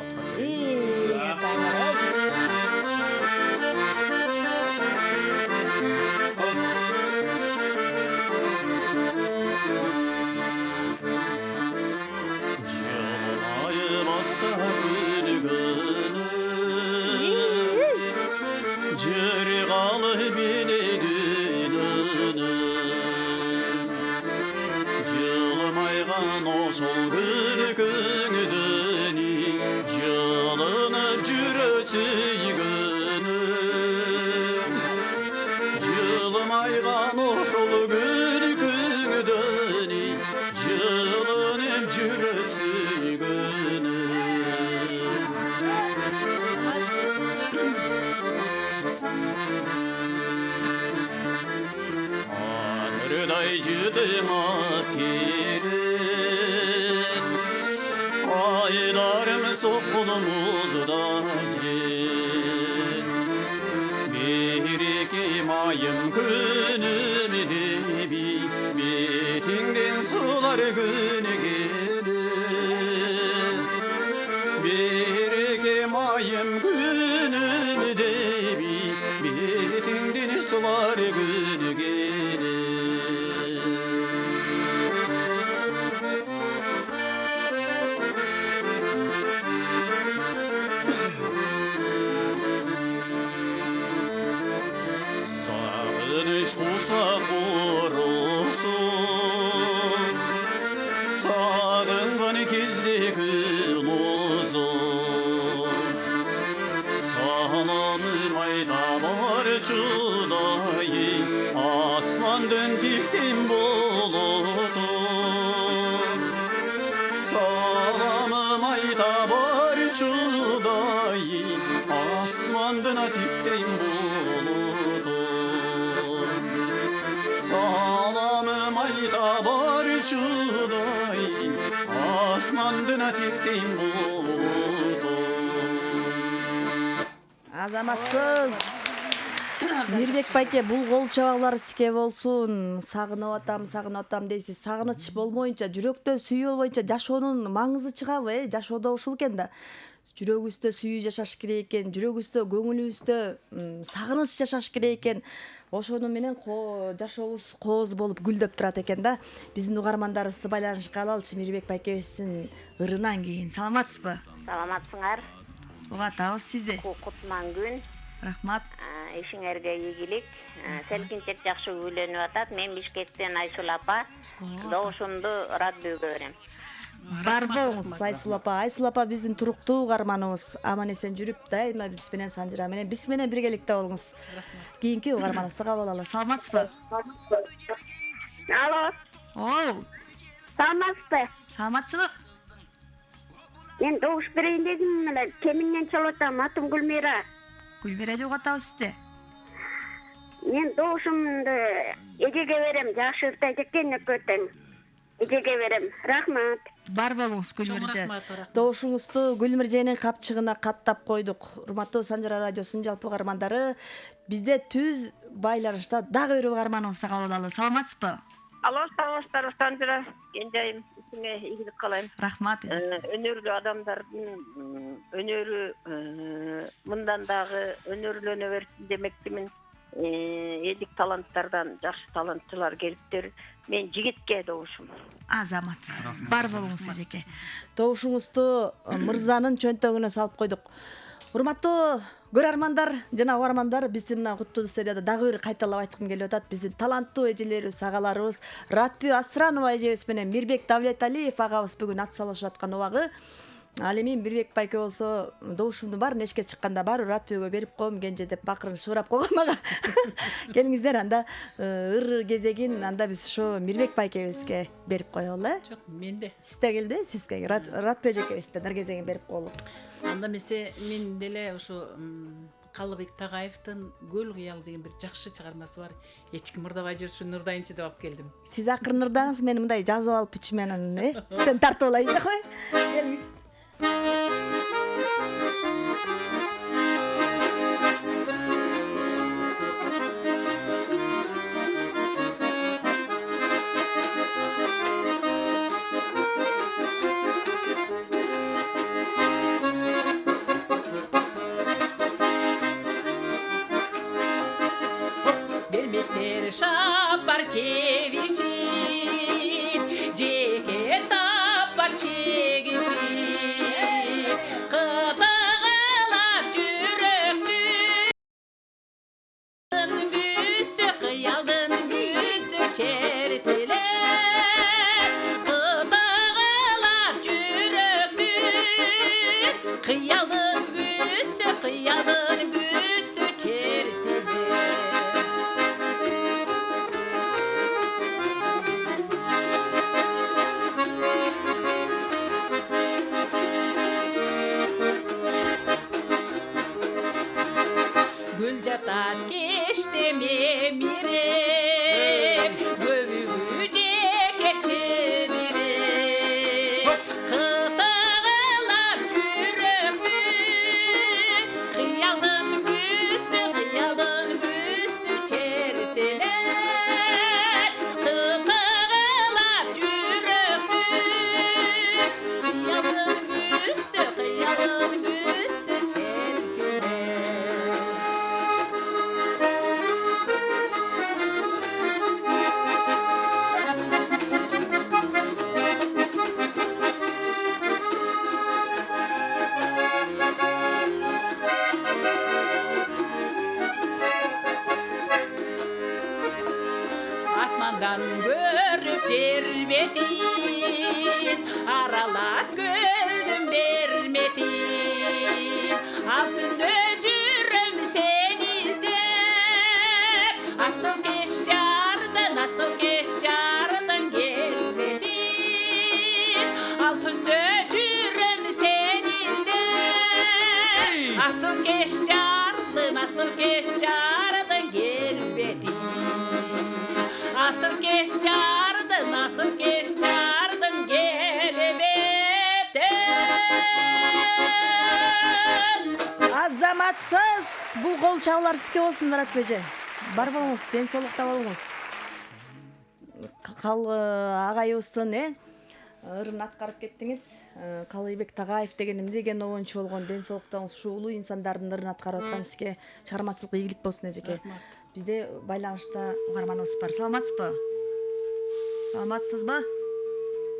Азаматсыз. Мирбек байке, бул кол чабаклар сизге болсун. Сагынып атам дейсиз. Сагыныч болмоюнча, жүрөктө сүйүү болбоюнча жашоонун маңызы чыгабы? Жашоодо ушул экен да. Жүрөгүбүздө сүйүү жашаш керек экен, жүрөгүбүздө, көңүлүбүздө сагыныч жашаш керек экен. Ошону менен жашообуз кооз болуп гүлдөп турат экен да. Биздин угармандарыбызды байланышка алалычы Мирбек байкебиздин ырынан кийин. Саламатсызбы? Саламатсыңар. Угатабыз сизди. Кутман күн. Рахмат. Ишиңерге ийгилик. Селкинчек жакшы үйлөнүп атат. Мен Бишкектен Айсул апа. Добушумду Радпеге берем. Бар болуңуз Айсул апа. Айсул апа биздин туруктуу угарманыбыз. Аман эсен жүрүп дайыма биз менен Санжира менен биз менен биргеликте болуңуз. Кийинки угарманыбызды кабыл алалы. Саламатсызбы? Алло. Оу. Саламатсызбы? Саламатчылык. Мен добуш берейин дедим, кемиңден чалып атам. Атым Гүлмира. Гүлмира эже угатабыз сизди. Мен doğuşumda эжеге берем, жакшы ыртай жеккен өкөтөң. Эжеге берем. Рахмат. Бар болуңуз Чоң Гүлмира эже. рахмат, рахмат. Добушуңузду Гүлмира эженин капчыгына каттап койдук. Урматтуу Санжара радиосунун жалпы угармандары, бизде түз байланышта дагы бир угарманыбызды кабыл алалы. Саламатсызбы? Алло, саламатсыздар, Санжара. Кенжайым, сиңе ийгилик каалайм. Рахмат. Өнөрлүү адамдардын өнөрү мындан дагы өнөрлөнө берсин демекчимин. Элдик таланттардан жакшы талантчылар келиптир. Мен жигитке добушум. Азаматсыз. Бар болуңуз эжеке. Добушуңузду мырзанын чөнтөгүнө салып койдук. Урматтуу көрөрмандар жана угармандар, биздин мына куттуу серияда дагы бир кайталап айткым келип атат. Биздин таланттуу эжелерибиз, агаларыбыз Ратбү Асранова эжебиз менен Мирбек Давлеталиев агабыз бүгүн ат салышып аткан убагы. Ал эми Мирбек байке болсо добушумдун баарын эшикке чыкканда баары Ратбүгө берип коем кенже деп бакырын шыбырап койгон мага. Келиңиздер, анда ыр кезегин анда биз ушу Мирбек байкебизге берип коелу, э? Жок, менде. Сизде келди, сизге Ратбү эжекебизде ыр кезегин берип коелу. Анда месе мен деле ушу Калыбек Тагаевдин Гөл кыял деген бир жакшы чыгармасы бар. Эч ким ырдабай жүрсүн, ырдайынчы деп алып келдим. Сиз акырын ырдаңыз, мен мындай жазып алып ичимен анан, сизден тартып алайын да кой. Келиңиз. Белметтер шапар кевичи, жеке сапар чегичи, кытыгылап жүрөктү, гүсү кыялдын гүсү чертилер, кытыгылап жүрөктү, кыялдын гүсү чертилер. Gül jatar keşteme mirem, göbügüce çevirem, kıtağılar жүрөктү, kıyaldın güsü çertiler, kıtağılar жүрөктү, kıyaldın güsü çertiler. Asmandan görüp dermetin, aralap gördüm dermetin. Altında жүрөм seni izlep, asıl geç çağırdın gelmedin. Altında жүрөm seni izlep, asıl geç çağırdın gelmedin. Asıl geç çağırdın gelmedin. Азаматсыз, бул кол чабуулар сизге болсун, Ратбү эже. Бар болуңуз, ден соолукта болуңуз. Агайыбыздын ырын аткарып кеттиңиз. Калыбек Тагаев деген эмнеген оюнчу болгон, ден соолуктаңыз ушу улуу инсандардын ырын аткарып аткан сизге чыгармачылык ийгилик болсун эжеке. Бизде байланышта угарманыбыз бар. Саламатсызбы? Саламатсызбы?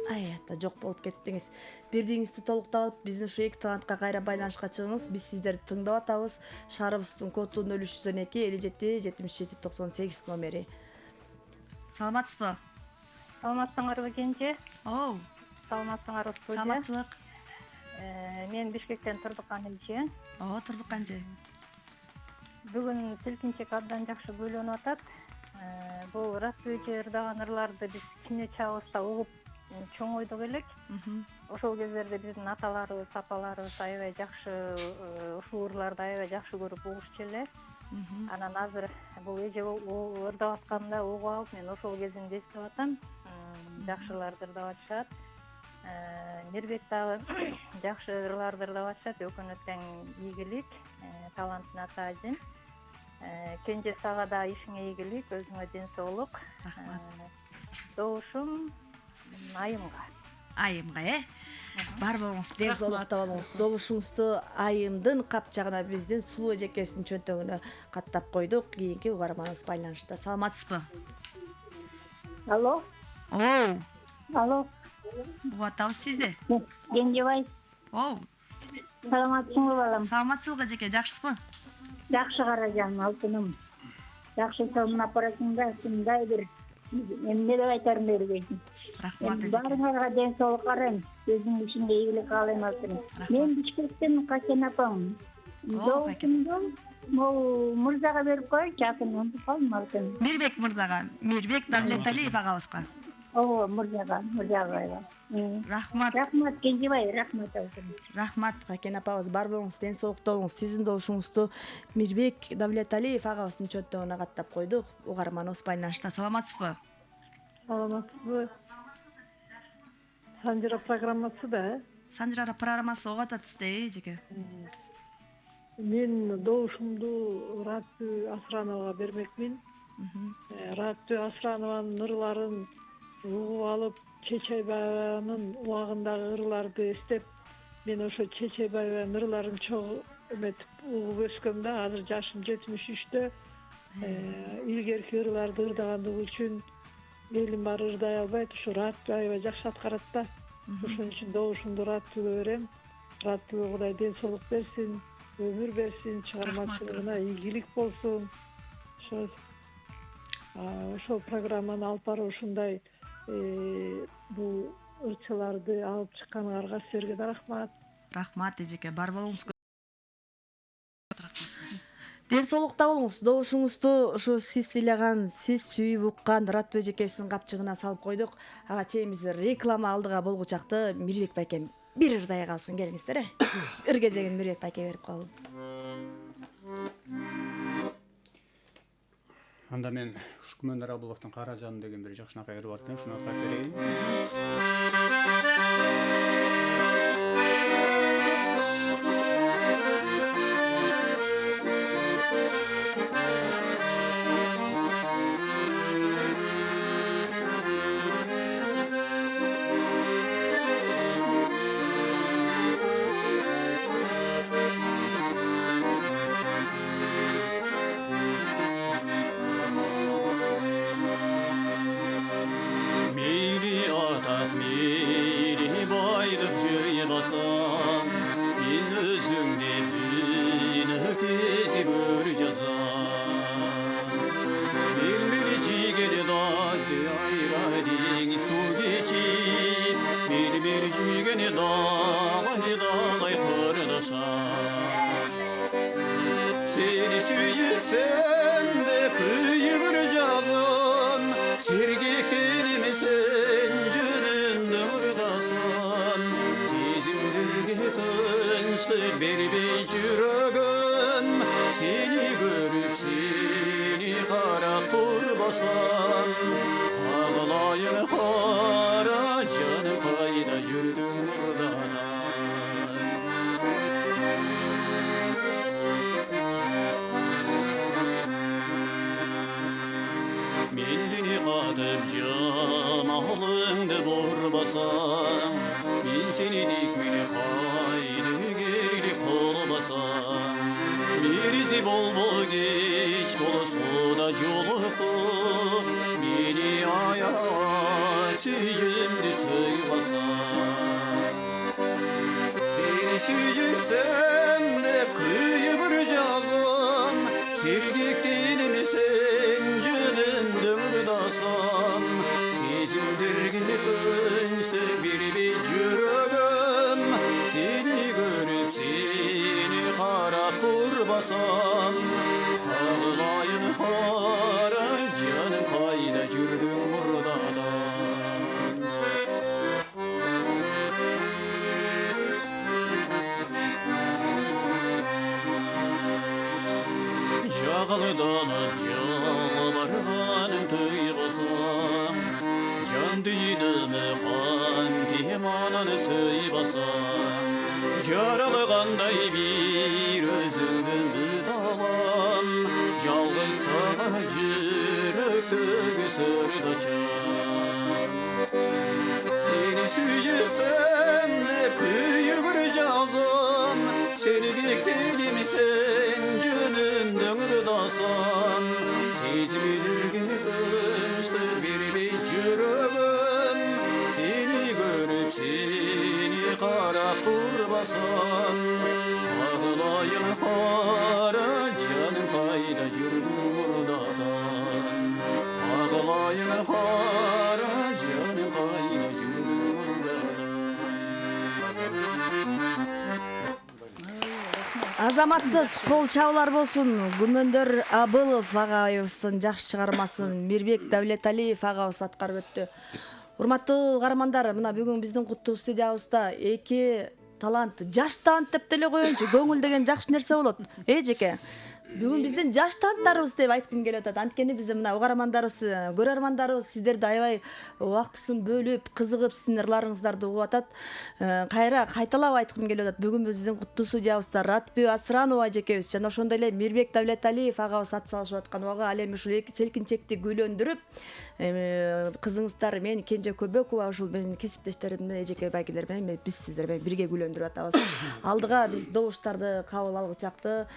Аята жок болуп кеттиңиз. Бирдиңизди толуктап алып, биздин ушу эки талантка кайра байланышка чыгыңыз. Биз сиздерди тыңдап атабыз. Шаарыбыздын коду 0302 57 77 98 номери. Саламатсызбы? Саламатсыңарбы кенже? Оу. Саламатсыңарбы студия? Саламатчылык. Мен Бишкектен Турдукан элчи. Турдукан же. Бүгүн Тилкинчек абдан жакшы көйлөнүп атат. Бул Ратбү эже ырдаган ырларды биз кичине чагыбызда угуп чоң ойдук элек. Ошол кездерде биздин аталарыбыз, апаларыбыз аябай жакшы ушул ырларды аябай жакшы көрүп угушчу эле. Анан азыр бул эже ырдап атканда угуп алып, мен ошол кезинде эстеп атам. Жакшыларды ырдап атышат. Мирбек дагы жакшы ырларды ырдап атышат. Өкүнөт тең ийгилик, талантына таажим. Кенже сага да ишиңе ийгилик, өзүңө ден соолук. Добушум айымга бар болуңуз, ден соолукта болуңуз. Добушуңузду айымдын капчагына биздин Сулуу эжекебиздин чөнтөгүнө каттап койдук. Кийинки угарманыбыз байланышта. Саламатсызбы? Алло. Алло. Угуп атабыз сизди. Кенжебай. Саламатсыңбы балам? Саламатчылык эжеке, жакшысызбы? Жакшы каражан, алтыным. Жакшы салмап барасыңда, сындай бир эмне деп айтарым бербейсиң. Рахмат эжеке. Баарыңарга ден соолук каалайм. Өзүң ишиңге ийгилик каалайм алтыным. Мен Бишкектен Касен апам. Добушумду могу мырзага берип коеюнчу, атын унутуп калдым алтыным. Мирбек мырзага, Мирбек Давлеталиев агабызга. Ооба, мырзага. Рахмат. Рахмат Кенжебай, рахмат алтыным. Рахмат Какен апабыз, бар болуңуз, ден соолукта болуңуз. Сиздин добушуңузду Мирбек Давлеталиев агабыздын чөнтөгүнө каттап койдук. Угарманыбыз байланышта. Саламатсызбы? Саламатсызбы? Санжара программасы да? Санжара программасы угуп атасыз да, эжеке. Мен добушумду Радтү Асрановага бермекмин. Радтү Асранованын ырларын угуп алып, Чечайбаеванын убагындагы ырларды эстеп, мен ошо Чечайбаеванын ырларын чоң эметип угуп өскөм да. Азыр жашым 73-тө. Илгерки ырларды ырдагандыгы үчүн элим бар ырдай албайт. Ошо Радтү аябай жакшы аткарат да. Ошон үчүн добушумду Радтүгө берем. Радтүгө Кудай ден соолук берсин, өмүр берсин, чыгармачылыгына ийгилик болсун. Ошол программаны алып барып ушундай бул ырчыларды алып чыкканыңарга силерге да рахмат. Рахмат эжеке, бар болуңуз. Ден соолукта болуңуз. Добушуңузду ушу сиз сыйлаган, сиз сүйүп уккан Радтү эжекебиздин капчыгына салып койдук. Ага чейин биз реклама алдыга болгучакты Мирбек байкем бир ырдай калсын, келиңиздер. Ыр кезегин Мирбек байке берип калды. Анда мен Шукман Рабуловдун Каражан деген бир жакшынакай ыры бар экен, шуну аткарып берейин. Ағылданып жалбарғаным тойғызам, жан дүйдімі қан теманын сыйбасам, жаралғандай бір өзіңді табам, жалғыз саға жүректегі сырды açam. Seni süyürsem de kıyıbır жазам, seni bekledim sen jönünden ırdasan, sezimlerge dönüştü bir yüreğim, seni görüp seni qarap durbasan, ağlayın qara canım qayda жүрдім ұрдадан, ağlayın qara canım qayda жүрдім ұрдаdan. Азаматсыз кол чабуулар болсун. Күмөндөр Абылов агайыбыздын жакшы чыгармасын Мирбек Давлеталиев агабыз аткарып өттү. Урматтуу каармандар, мына бүгүн биздин куттуу студиябызда эки талант, жаш талант деп деле коеюнчу, көңүл деген жакшы нерсе болот. Жеке. Бүгүн биздин жаш таланттарыбыз деп айткым келип атат. Анткени биздин мына угармандарыбыз, көрөрмандарыбыз сиздерди аябай убактысын бөлүп, кызыгып сиздин ырларыңыздарды угуп атат. Кайра кайталап айткым келип атат. Бүгүн биздин куттуу студиябызда Ратбү Асранова эжекебиз жана ошондой эле Мирбек Давлеталиев агабыз ат салышып аткан убагы ал эми ушул эки селкинчекти гүлөндүрүп, кызыңыздар мен Кенже Көбөкова ушул менин кесиптештеримди эжеке байгелер менен биз сиздер менен бирге гүлөндүрүп атабыз. Алдыга биз добуштарды кабыл алгычакты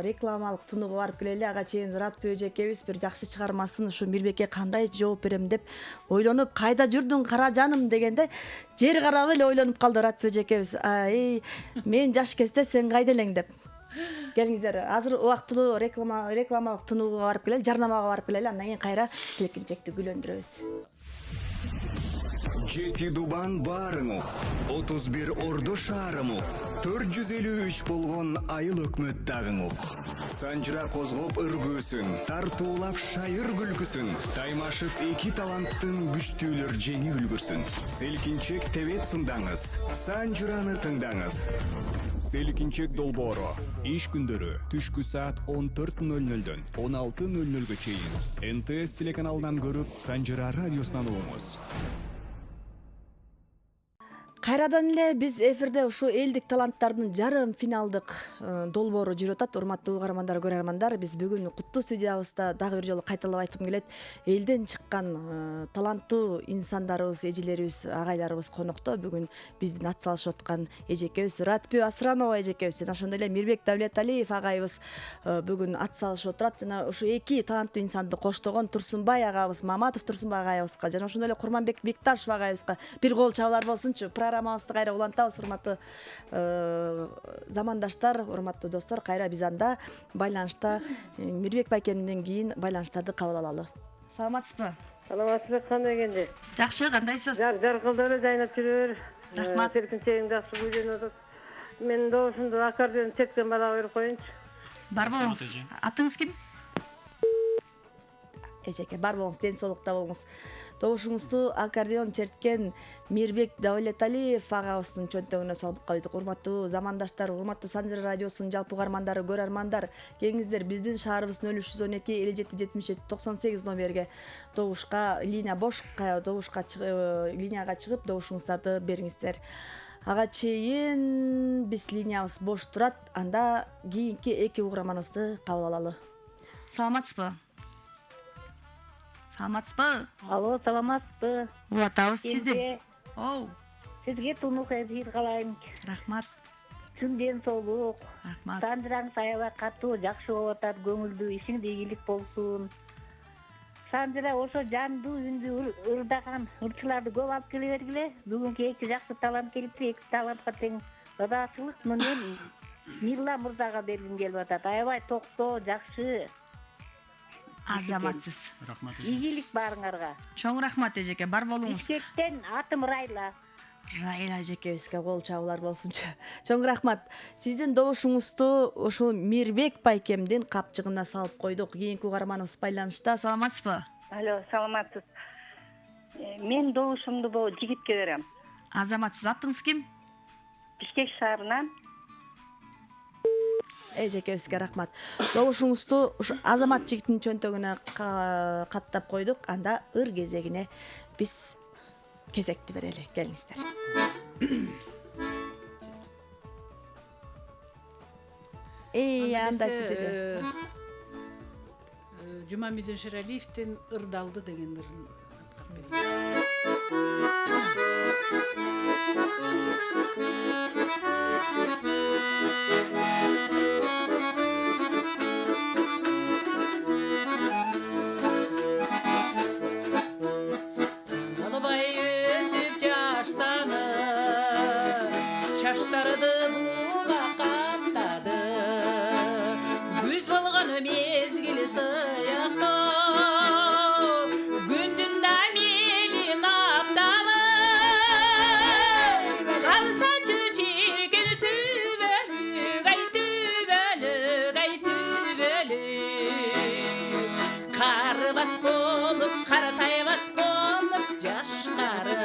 рекламалык тунугу барып келели. Ага чейин Ратбү эжекебиз бир жакшы чыгармасын ушу Мирбекке кандай жооп берем деп ойлонуп, кайда жүрдүң кара жаным дегенде жер карап эле ойлонуп калды Ратбү эжекебиз. Мен жаш кезде сен кайда элең деп. Келиңиздер, азыр убактылуу рекламалык тунугуга барып келели, жарнамага барып келели, андан кийин кайра селкинчекти гүлөндүрөбүз. Жети дубан барыңук, 31 ордо шаарымук, 453 болгон айыл өкмөт дагыңук. Санжыра козгоп ыргөөсүн, тартуулап шайыр күлкүсүн, таймашып эки таланттын күчтүүлөр жеңип үлгүрсүн. Селкинчек тебет сындаңыз, Санжыраны тыңдаңыз. Селкинчек долбоору иш күндөрү түшкү саат 14:00-дөн 16:00-га чейин НТС телеканалынан көрүп, Санжыра радиосунан угуңуз. Кайрадан эле биз эфирде ушу элдик таланттардын жарым финалдык долбоору жүрүп атат. Урматтуу угармандар, көрөрмандар, биз бүгүн куттуу студиябызда дагы бир жолу кайталап айткым келет. Элден чыккан таланттуу инсандарыбыз, эжелерибиз, агайларыбыз конокто. Бүгүн биздин ат салышып аткан эжекебиз Ратбү Асранова эжекебиз жана ошондой эле Мирбек Давлеталиев агайыбыз бүгүн ат салышып отурат. Жана ушу эки таланттуу инсанды коштогон Турсунбай агабыз, Маматов Турсунбай агайыбызга жана ошондой эле Курманбек Бекташев агайыбызга бир кол чабуулар болсунчу. Программабызды кайра улантабыз, урматтуу замандаштар, урматтуу достор. Кайра биз анда байланышта Мирбек байкемден кийин байланыштарды кабыл алалы. Саламатсызбы? Саламатсызбы, кандай экенди? Жакшы, кандайсыз? Жаркылдап эле жайнап жүрөр. Рахмат. Селкинчегиң жакшы күйлөнүп атат. Мен добушумду аккордеон черткен балага берип коеюнчу. Бар болуңуз. Атыңыз ким? Эжеке, бар болуңуз, ден соолукта болуңуз. Добушуңузду аккордеон черткен Мирбек Давлеталиев агабыздын чөнтөгүнө салып койдук. Урматтуу замандаштар, урматтуу Санжыра радиосунун жалпы угармандары, көрөрмандар, келиңиздер биздин шаарыбыздын 0312 57 77 98 номерге добушка линия бош, добушка линияга чыгып добушуңуздарды бериңиздер. Ага чейин биз линиябыз бош турат. Анда кийинки эки угарманыбызды кабыл алалы. Саламатсызбы? Саламатсызбы? Алло, саламатсызбы? Убатабыз сизди. Сизге тунук эфир каалайм. Рахмат. Сүнден соолук. Рахмат. Санжыраң аябай катуу жакшы болуп атат, көңүлдүү, ишиңде ийгилик болсун. Санжыра ошо жандуу үндү ырдаган ырчыларды көп алып келе бергиле. Бүгүнкү эки жакшы талант келипти, эки талантка тең ыдаачылык менен Мирла мырзага бергим келип атат. Аябай токтоо, жакшы. Азаматсыз. Рахмат. Ийгилик баарыңарга. Чоң рахмат эжеке, бар болуңуз. Бишкектен атым Райла. Райла эжекебизге кол чабуулар болсунчу. Чоң рахмат. Сиздин добушуңузду ошол Мирбек байкемдин капчыгына салып койдук. Кийинки угарманыбыз байланышта. Саламатсызбы? Алло, саламатсыз. Мен добушумду бул жигитке берем. Азаматсыз, атыңыз ким? Бишкек шаарынан. эжекебизге рахмат. Добушуңузду ушу Азамат жигиттин чөнтөгүнө каттап койдук. Анда ыр кезегине биз кезекти берели. Келиңиздер. Анда сиз Жумамедин Шералиевдин ырдалды деген ырын аткарып берейин. Саналбай өтүп жашсаны, чаштарды буга каттады. Күз болгон мезгил сыяктап, күндүн да мелин аптабы. Калсачы чекел түбөлүк, ай түбөлүк, ай түбөлүк. Карбас болуп, картайбас болуп жашкары.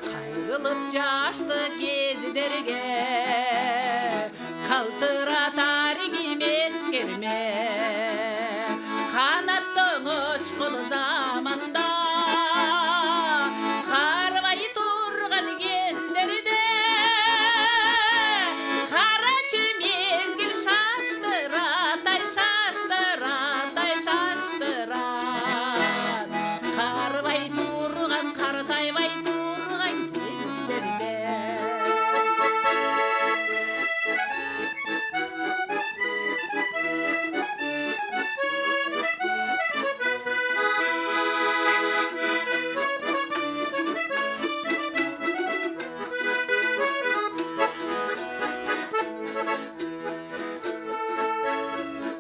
Кайрылып жашты кездерге, калтыратар кимескерме. Канаттың учкул заманда, карбай турган кездерде, карачы мезгил шаштырат, ай шаштырат, ай шаштырат. Карбай турган, картайбай турган кездерде.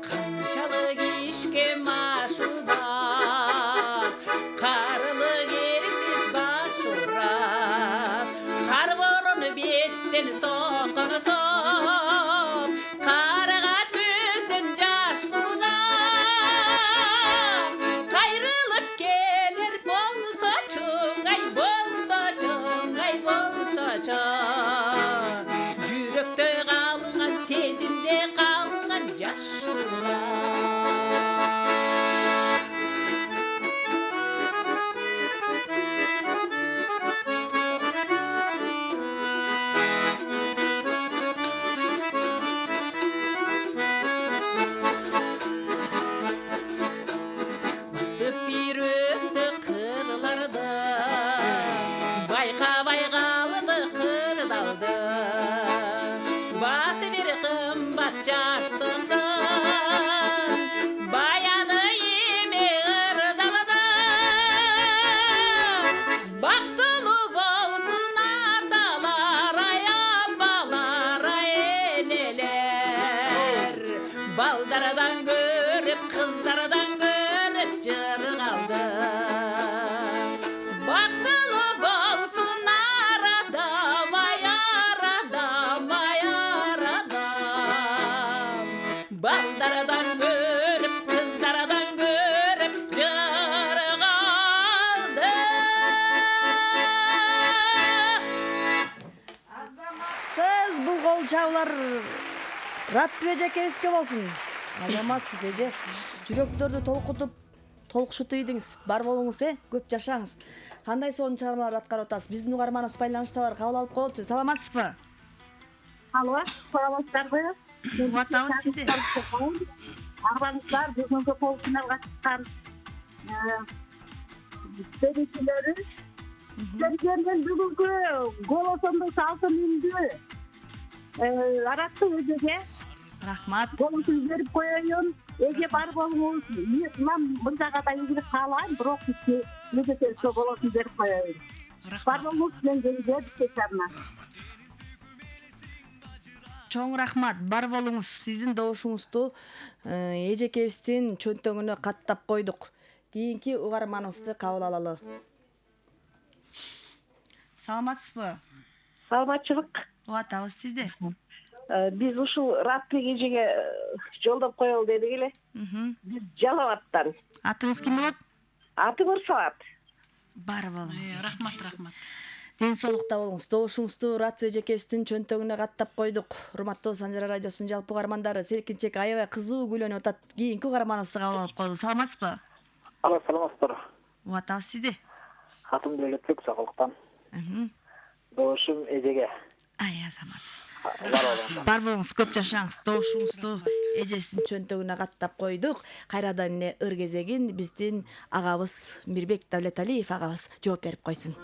Канчалык ишке машуда, карлык ерсиз башурат. Кар борун беттен сокконсоп, каргат көзүн жаш кургап. Кайрылып келер болсочу, ай болсочу, ай болсочу. Жүрөктө калган, сезимде калган жаш урат. Басып бир өттү кырларды, байкабай калды кырдалды. Басы бир кымбат жаштыктын, баяны эме ырдалды. Бактылуу болсун аталар, ай апалар, ай энелер. Балдардан көрүп, кыздардан көрүп жыр калды. Бактылуу болсун арадам, ай арадам, ай арадам. Балдардан көрүп, кыздардан көрүп жыр калды. Сіз бұл қол жаулар Ратбе жакебизге болсын. Азамат сіз эже жүрөктөрдү толкутуп, толкушутуу идиңиз. Бар болуңуз, көп жашаңыз. Кандай сонун чыгармалар аткарып атасыз? Биздин угарманыбыз байланышта бар, кабыл алып коелучу. Саламатсызбы? Алло, саламатсыздарбы? Убактабыз сизди. Арбаңыздар бүгүнкү полуфиналга чыккан серичилери. Сергенден бүгүнкү голосондун алтын үндү араттı эжеге. Рахмат. Голосун берип коеюн. Эже бар болуңуз. Мен мындайга да ийгилик каалайм, бирок эжеге голосун берип коеюн. Бар болуңуз менен эже чечарына. Чоң рахмат, бар болуңуз. Сиздин добушуңузду эжекебиздин чөнтөгүнө каттап койдук. Кийинки угарманыбызды кабыл алалы. Саламатсызбы? Саламатчылык. Убатабыз сизди. Биз ушул Ратбек эжеге жолдоп коелу дедик эле. Биз Жалал аттан. Атыңыз ким болот? Атыңыз саат. Бар болуңуз. Рахмат. Ден соолукта болуңуз. Добушуңузду Мурат Эжекеевдин чөнтөгүнө каттап койдук. Урматтуу Санжара радиосунун жалпы угармандары, селкинчек аябай кызуу күлөнүп атат. Кийинки угарманыбызды кабыл алып коелу. Саламатсызбы? Алла, саламатсыздар. Убатабыз сизди. Атым Дөөлөтбек Сакылыктан. Добушум Эжеге. Азаматсыз. Бар болуңуз, көп жашаңыз. Добушуңузду эжесинин чөнтөгүнө каттап койдук. Кайрадан эле ыр кезегин биздин агабыз Мирбек Давлеталиев агабыз жооп берип койсун.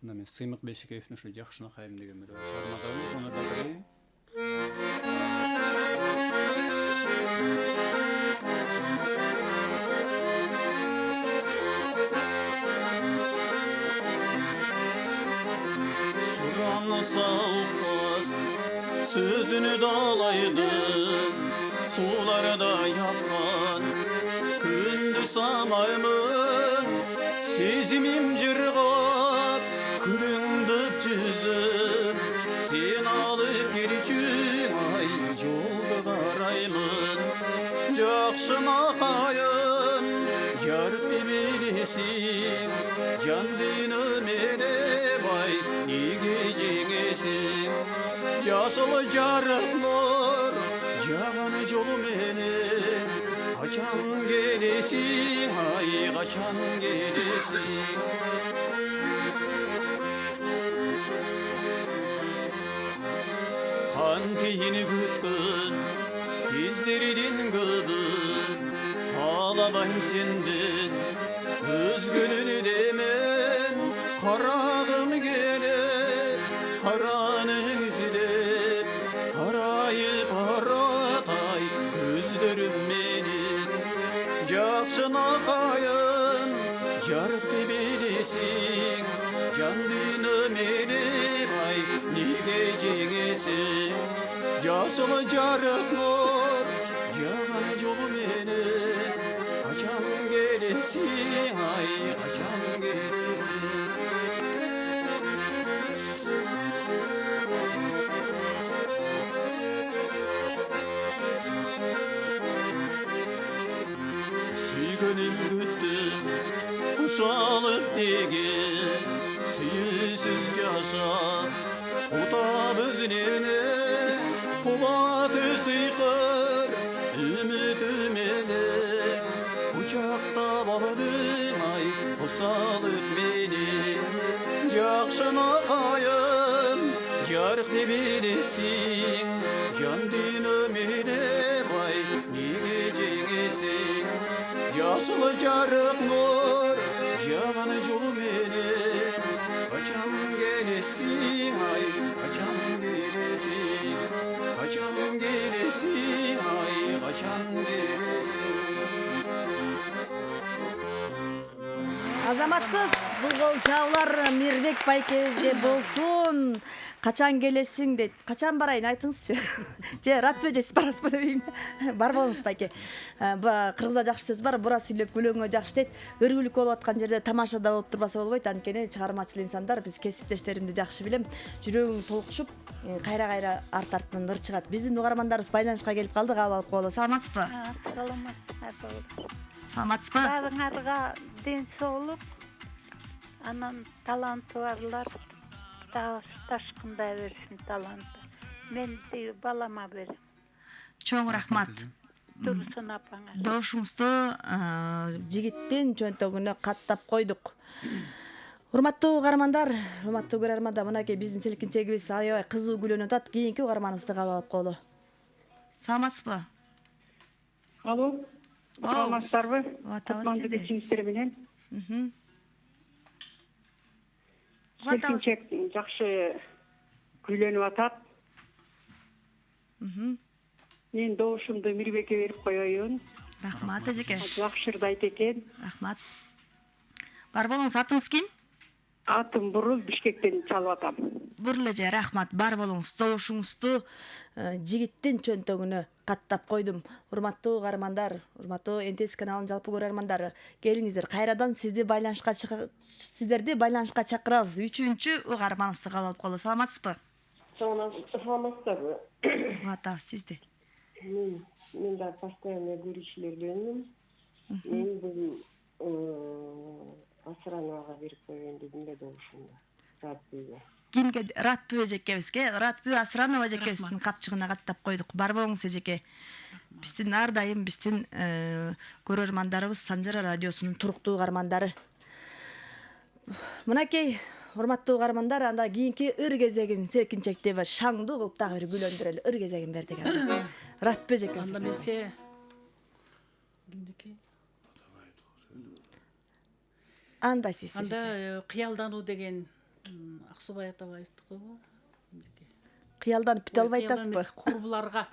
Мен Сыймык Бешикеевдин ушу жакшына кайым деген бир чыгармалары бар, ошолордон бири. Suranı salmaz, sözünü dağlaydı, sularda yapman, gündüz samayımın, sezimim cırgap, kırındıp cüzüm, sen alıp gelişim, ay yolda karayımın, jakşına kayın, jarık demelisin, can dinimene bay, nige cengesin, yaşıl jarık nur, jağan jolu menen, kaçan gelesin, ay kaçan gelesin. Kan teyini gütkün, dizlerinin gıdın, kalabayım senden, özgününü demen, karağım gelir, karanın yüzüne, karayıp aratay, gözlerim benim, jakşına kayın, jarık debelesin, can dinimene bay, nige cengesin, yaşıl jarık nur, jağan jolu mene, kaçan gelesin, ay kaçan gelesin. Süygönüm güttüm, kuşalıp degen, süyüsüz yaşa, utab özüne, kubatı sıykır, ümidümene, uçakta baladın ay, kusalık beni, jakşına kayın, jarık debelesin, can dinimene bay, nige cengesin, yaşıl jarık nur, jağan jolu mene, kaçan gelesin, ay kaçan gelesin, kaçan gelesin, ay kaçan gelesin. Азаматсыз булгол чабуулар Мирбек байкебизге болсун. Качан келесиң дейт. Качан барайын айтыңызчы. Же ратпы же спараспы дейм. Бар болуңуз байке. Кыргызда жакшы сөз бар. Бура сүйлөп күлөңгө жакшы дейт. Өргүлүк болуп аткан жерде тамашада болуп турбаса болбойт. Анткени чыгармачыл инсандар, биз кесиптештеримди жакшы билем. Жүрөгүң толкушуп, кайра арт-артынан ыр чыгат. Биздин угармандарыбыз байланышка келип калды. Кабыл алып коелу. Саламатсызбы? Саламатсызбы? Баарыңарга ден соолук, анан таланты барлар ташкындай берсин таланты. Мен балама берем. Чоң рахмат. Турсун апаңа. Добушуңузду жигиттин чөнтөгүнө каттап койдук. Урматтуу угармандар, урматтуу көрөрмандар, мынакей биздин селкинчегибиз аябай кызуу күлөнүп атат. Кийинки угарманыбызды кабыл алып коелу. Саламатсызбы? Алло. Саламатсыздарбы? Атабыз сизди. Кечиңиздер менен. Селкинчек жакшы күйлөнүп атат. Мен добушумду Мирбекке берип коеюн. Рахмат эжеке. Жакшы ырды айт экен. Рахмат. Бар болуңуз, атыңыз ким? Атым Бурул, Бишкектен чалып атам. Бурул эже, рахмат. Бар болуңуз, добушуңузду жигиттин чөнтөгүнө каттап койдум. Урматтуу угармандар, урматтуу НТС каналынын жалпы көрөрмандары, келиңиздер, кайрадан сиздерди байланышка чакырабыз. 3-чү угарманыбызды кабыл алып коелу. Саламатсызбы? Саламатсыздарбы? Атабыз сизди. Мен да постоянно көрүүчүлөрдөнмүн. Мен бүгүн Асрановага берип коеюн дедим да добушумду. Радбүйгө. Кимге? Ратбүй эжекебизге. Ратбүй Асранова эжекебиздин капчыгына каттап койдук. Бар болуңуз эжеке. Биздин ар дайым биздин көрөрмандарыбыз Санжара радиосунун туруктуу угармандары. Мынакей урматтуу угармандар, анда кийинки ыр кезегин серкинчекте бир шаңдуу кылып дагы бир күлөндүрөлү. Ыр кезегин бердик. Ратбүй эжекебиз. Анда месе кимдики? Анда сиз. Анда кыялдануу деген Аксубай Атабаевдики го. Кыялданып бүтө албай атасызбы? Курбуларга.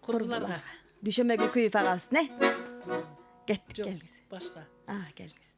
Курбуларга. Дүйшөмбек Үкүев агабыз, не? Кеттик, келиңиз. Башка. Келиңиз.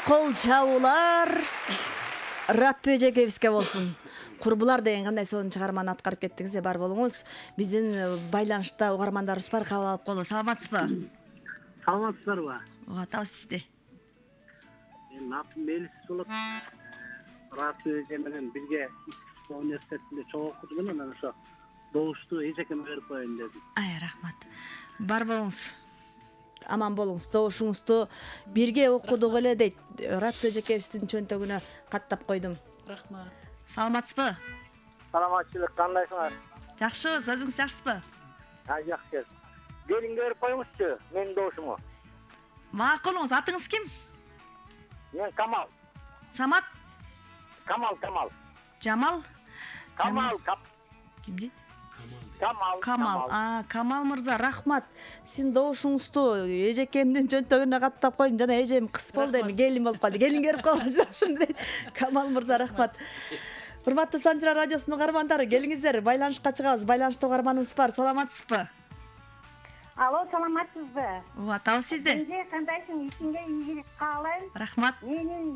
Кол чабуулар Ратбүй эжекебизге болсун. Курбулар деген кандай сонун чыгарманы аткарып кеттиңиз, бар болуңуз. Биздин байланышта угармандарыбыз бар, кабыл алып коелу. Саламатсызбы? Саламатсыздарбы? Атабыз сизди. Менин атым Мелис болот. Ратбүй эже менен бирге университетинде чогуу окудум, анан ошо добушту эжекеме берип коеюн дедим. Рахмат. Бар болуңуз. Аман болуңуз, добушуңузду бирге окудук эле дейт. Ратбүй эжекебиздин чөнтөгүнө каттап койдум. Рахмат. Саламатсызбы? Саламатчылык, кандайсыңар? Жакшы, өзүңүз жакшысызбы? Жакшы. Келиңге берип коюңузчу, менин добушуму. Макулуңуз, атыңыз ким? Мен Камал. Самат? Камал. Жамал? Камал. Ким дейт? Камал. Камал. Камал мырза, рахмат. Сиздин добушуңузду эжекемдин жөнтөгүнө каттап коюм. Жана эжем кыс болду эми келин болуп калды. Келин көрүп калган ушундай. Камал мырза, рахмат. Урматтуу Санжыра радиосунун угармандары, келиңиздер. Байланышка чыгабыз. Байланышта угарманыбыз бар. Саламатсызбы? Алло, саламатсызбы? Ооба, табыз сизде. Сизге кандайсың? Ишиңге ийгилик каалайм. Рахмат. Менин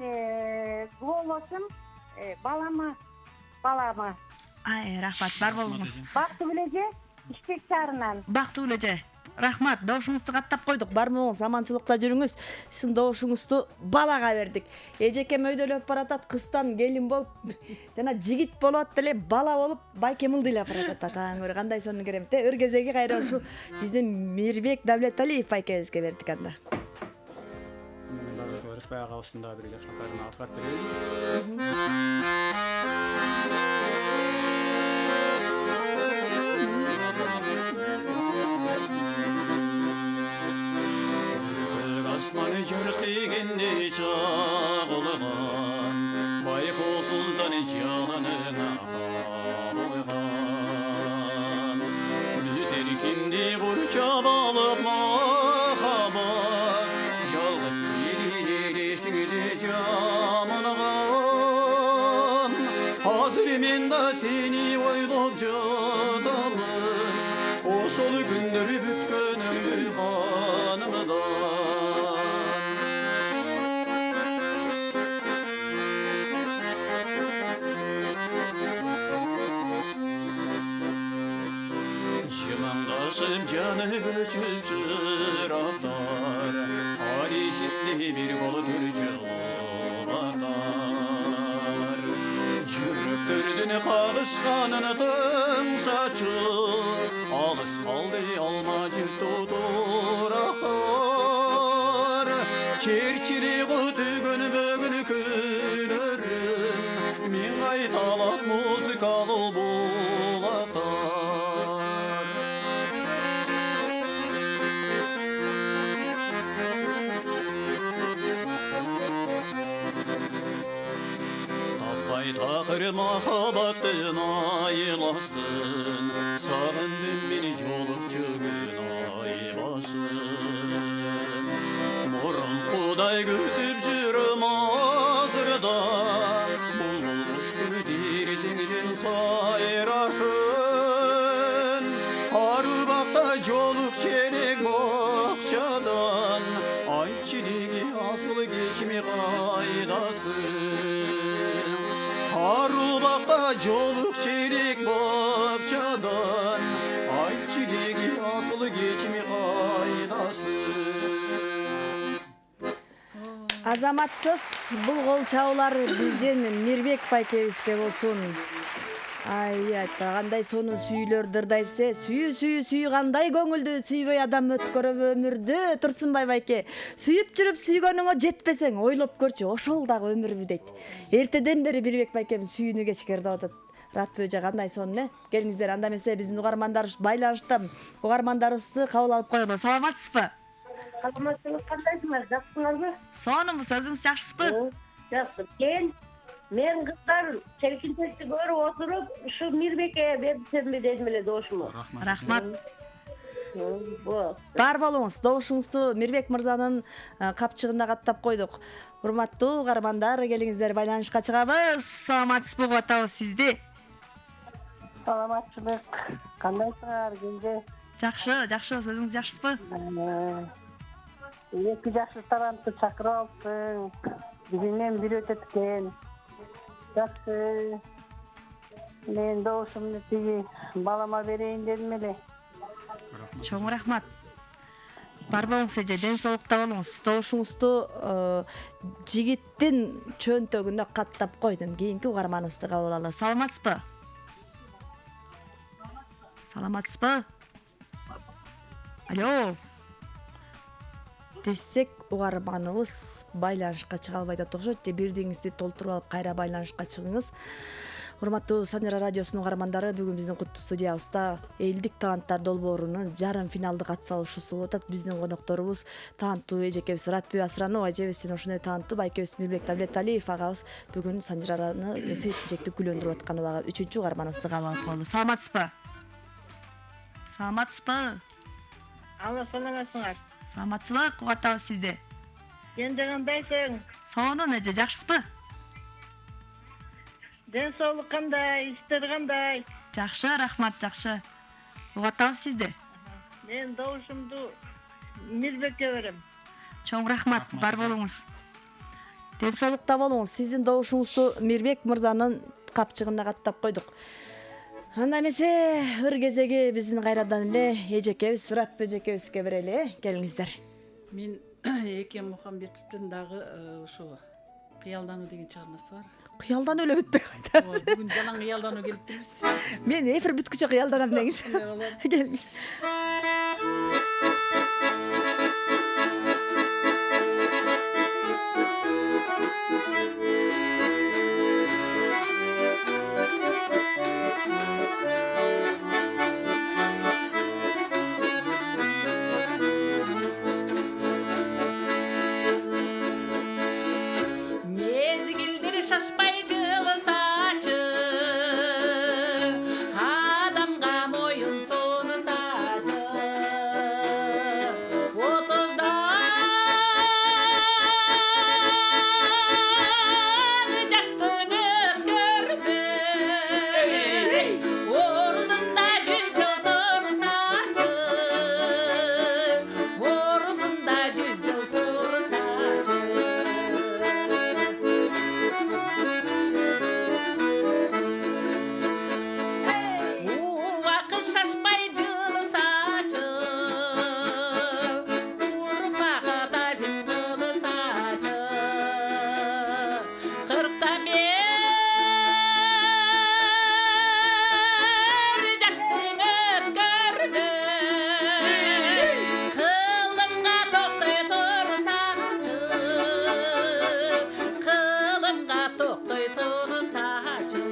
голосум балама. Рахмат, бар болуңуз. Бактыгүл эже, Иштек шаарынан. Бактыгүл эже, рахмат. Добушуңузду каттап койдук. Бар болуңуз, аманчылыкта жүрүңүз. Сиздин добушуңузду балага бердик. Эжекем өйдөлөп баратат, кыздан келин болуп, жана жигит болот деле, бала болуп, байке мылдыйлап баратат. Таң кандай сонун керемет. Ыр кезеги кайра ушу биздин Мирбек Давлеталиев байкебизге бердик анда. Мен дагы ушу Рыспай агабыздын бир жакшылыктарын аткарып берейин. Aslanı çörtliğinde çağılgan, baykusuzdan canına kalgan. Büterkindi kurça balık mahabat, yalnız sili camıngan. Hazır men da seni oylop jadalım, oşol gündür bütkönüm kanımdan. Başım canı böçüp çıraqlar, Harisinde bir kolu türcülar. Yürüktürdün kavuşkanını tüm saçı, Alыс kaldı almacık tuturaqlar. Çerçili tügün bögün külürüm, Min qaytalak muzikalı bulaqlar. Takır mahabatın aylasın, Sağındın beni çolukçu gün aybaşın. Morun kuday gütüp jürüm azırda, Bulbul kuştu dirizinden sayraşın. Arubakta çoluk çelik bohçadan, Ay çiligi asılı geçmi kaydasın. Arubakta çoluk çelik bohçadan, Ay çiligi asılı geçmi kaydasın. Азаматсыз бул кол чабуулар бизден Мирбек байкебизге болсун. Кандай сонун сүйүлөр дырдайсе, сүйүү кандай көңүлдүү, сүйбөй адам өткөрөбү өмүрдү. Турсунбай байке, сүйүп жүрүп сүйгөнүңө жетпесең, ойлоп көрчү, ошол дагы өмүрбү дейт. Эртеден бери Мирбек байкем сүйүүнү кечкерди атат. Ратбөжө кандай сонун, Келиңиздер, анда эмесе биздин угармандарыбыз байланышта. Угармандарыбызды кабыл алып коелу. Саламатсызбы? Саламатсызбы, кандайсыңар? Жакшысыңарбы? Сонунбуз, өзүңүз жакшысызбы? Жакшы. Мен кыздар челкинтекти көрүп отуруп, ушу Мирбекке берсемби дедим эле добушуму. Рахмат. Бар болуңуз, добушуңузду Мирбек мырзанын капчыгында каттап койдук. Урматтуу угармандар, келиңиздер, байланышка чыгабыз. Саламатсызбы, атабыз сизди. Саламатчылык. Кандайсыңар, Кенже? Жакшы, өзүңүз жакшысызбы? Эки жакшы талантты чакырып алыпсың. Бизинен бир өтөт экен. Жакшы. Мен добушумду тиги балама берейин дедим эле. Чоң рахмат. Бар болуңуз эже, ден соолукта болуңуз. Добушуңузду жигиттин чөнтөгүнө каттап койдум. Кийинки угарманыбызды кабыл алалы. Саламатсызбы? Алло. Десек, угарманыбыз байланышка чыга албайт окшойт. Же бирдиңизди толтуруп алып кайра байланышка чыгыңыз. Урматтуу Санжыра радиосунун угармандары, бүгүн биздин куттуу студиябызда элдик таланттар долбоорунун жарым финалдык атсалышуусу болуп атат. Биздин конокторубуз таанттуу эжекебиз Ратбек Асранова эжебиз жана ошондой таанттуу байкебиз Мирбек Давлеталиев агабыз бүгүн Санжыраны секжекти күлөндүрүп аткан убагы 3-чү угарманыбызды кабыл алып коелу. Саламатсызбы? Саламатсызбы? Алла саламатсыңар. Саламатчылык, угуп атабыз сизди. Кенже кандайсың? Сонун эже, жакшысызбы? Ден соолук кандай, иштер кандай? Жакшы, рахмат, жакшы. Угуп атабыз сизди. Мен добушумду Мирбекке берем. Чоң рахмат, бар болуңуз. Ден соолукта болуңуз. Сиздин добушуңузду Мирбек мырзанын капчыгына каттап койдук. Анда эмесе ыр кезеги биздин кайрадан эле эжекебиз, Ратбек эжекебизге берели, келиңиздер. Мен Экен Мухамбетовдун дагы ушу кыялдануу деген чыгармасы бар. Кыялдануу эле бүтпөй кайтасыз. Бүгүн жалаң кыялдануу келиптирбиз. Мен эфир бүткүчө кыялданам деңиз. Келиңиз. Mezgildir şaşpay saçı, adamga moyun sonu saçı. 30'dan yaştın ötkürdü, ordunda 100 yıldır saçı, ordunda 100 yıldır saçı. Vakit şaşpay cılı saçı, urpağı tazim kılı saçı. 40'tan beri yaştın ötkürdü, kılımga toktay tur saçı, kılımga toktay tur saçı.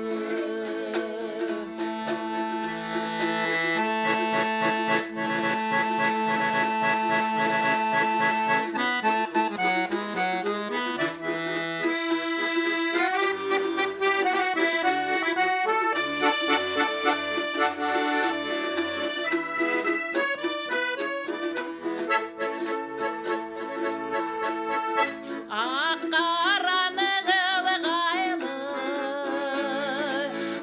Akaranığı gaylı,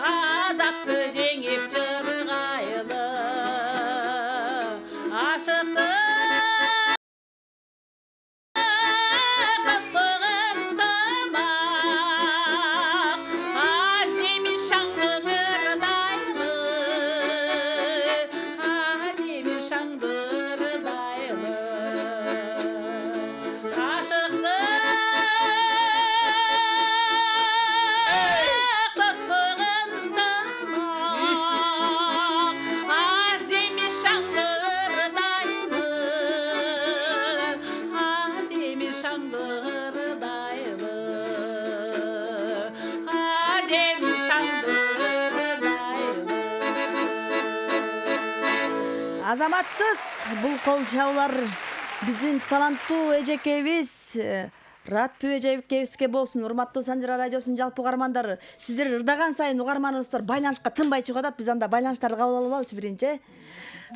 azaptı jеңип jırgaylı, aşıktı kıstığımda bak, azimin şangırdaylı, azimin şangırdaylı, aşıktı kıstığımda bak, azimin şangırdaylı, azimin şangırdaylı, azimin şangırdaylı. Азаматсыз бул кол чабуулар биздин таланттуу эжекебиз Ратбек эжекебизге болсун. Урматтуу Санжара радиосунун жалпы угармандары, сиздер ырдаган сайын угарманыбыздар байланышка тынбай чыгып атат. Биз анда байланыштарды кабыл алып алчы биринчи.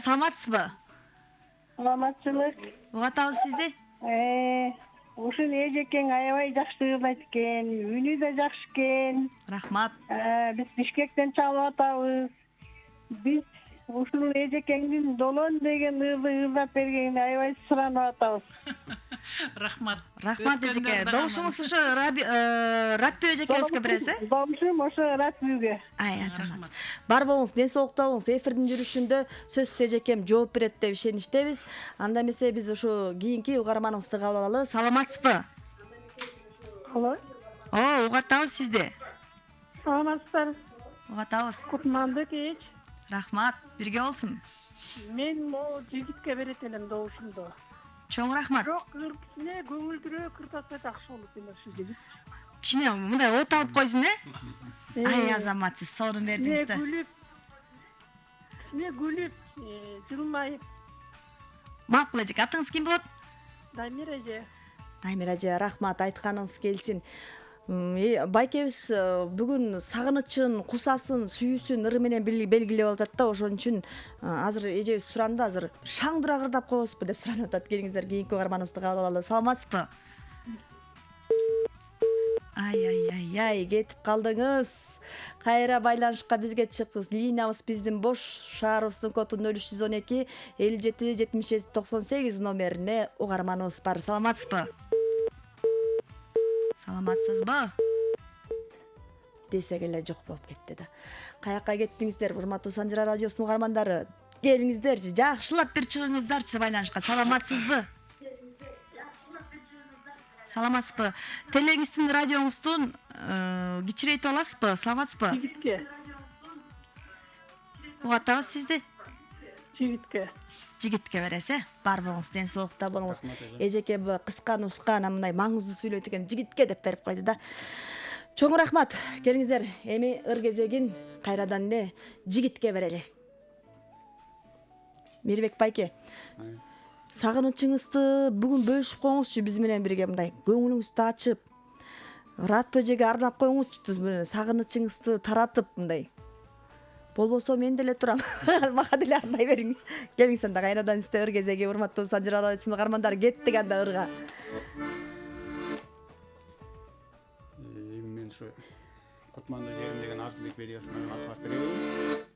Саламатсызбы? Саламатчылык. Угуп атабыз сизди. Ушул эжекең аябай жакшы ырдайт экен, үнү да жакшы экен. Рахмат. Биз Бишкектен чалып атабыз. Биз ушул эжекеңдин Долон деген ырды ырдап бергенине аябай суранып атабыз. Рахмат. Рахмат эжеке. Добушуңуз ушу Ратбек эжекебизге бересиз? Добушум ошо Ратбекке. Ай, азамат. Бар болуңуз, ден соолукта болуңуз. Эфирдин жүрүшүндө сөзсүз эжекем жооп берет деп ишеништебиз. Анда эмесе биз ушу кийинки угарманыбызды кабыл алалы. Саламатсызбы? Алло. Угуп атабыз сизди. Саламатсыздар. Угуп атабыз. Кутманды кеч. Рахмат, бирге болсун. Мен могу жигитке берет элем добушумду. Чоң рахмат. Бирок кичине көңүлдүрөөк ырдаса жакшы болот эле ушул жигит. Кичине мындай от алып койсун, Ай, азаматсыз, сонун бердиңиз да. Кичине күлүп, жылмайып. Макул эжеке, атыңыз ким болот? Дамир эже. Дамир эже, рахмат, айтканыңыз келсин. Байкебиз бүгүн сагынычын, кусасын, сүйүүсүн ыры менен белгилеп атат да, ошон үчүн азыр эжебиз суранды, азыр шаңдыра кырдап коебузбу деп суранып атат. Келиңиздер, кийинки угарманыбызды кабыл алалы. Саламатсызбы? Ай, кетип калдыңыз. Кайра байланышка бизге чыктыңыз. Линиябыз биздин бош, шаарыбыздын коду 0312 57 77 98 номерине угарманыбыз бар. Саламатсызбы? Саламатсызбы? Десек эле жок болуп кетти да. Каяка кеттиңиздер, урматтуу Санжара радиосунун угармандары? Келиңиздерчи, жакшылап бир чыгыңыздарчы байланышка. Саламатсызбы? Саламатсызбы? Телеңиздин, радионуздун кичирейтип аласызбы? Саламатсызбы? Угатабыз сизди. Жигитке бересиз, бар болуңуз, ден соолукта болуңуз. Эжеке кыска нускан, мындай маңыздуу сүйлөйт экен, жигитке деп берип койду да. Чоң рахмат. Келиңиздер, эми ыр кезегин кайрадан эле жигитке берели. Мирбек байке, сагынычыңызды бүгүн бөлүшүп коюңузчу биз менен бирге, мындай көңүлүңүздү ачып, радио эжеге ардап коюңузчу, сагынычыңызды таратып мындай. Болбосо мен деле турам. Мага деле ардай бериңиз. Келиңиз анда кайрадан сизде ыр кезеги, урматтуу Санжара радиосунун угармандары, кеттик анда ырга. Мен şu Kutmandı Jerim деген Arzulik Bediyoşu'na atmak veriyorum.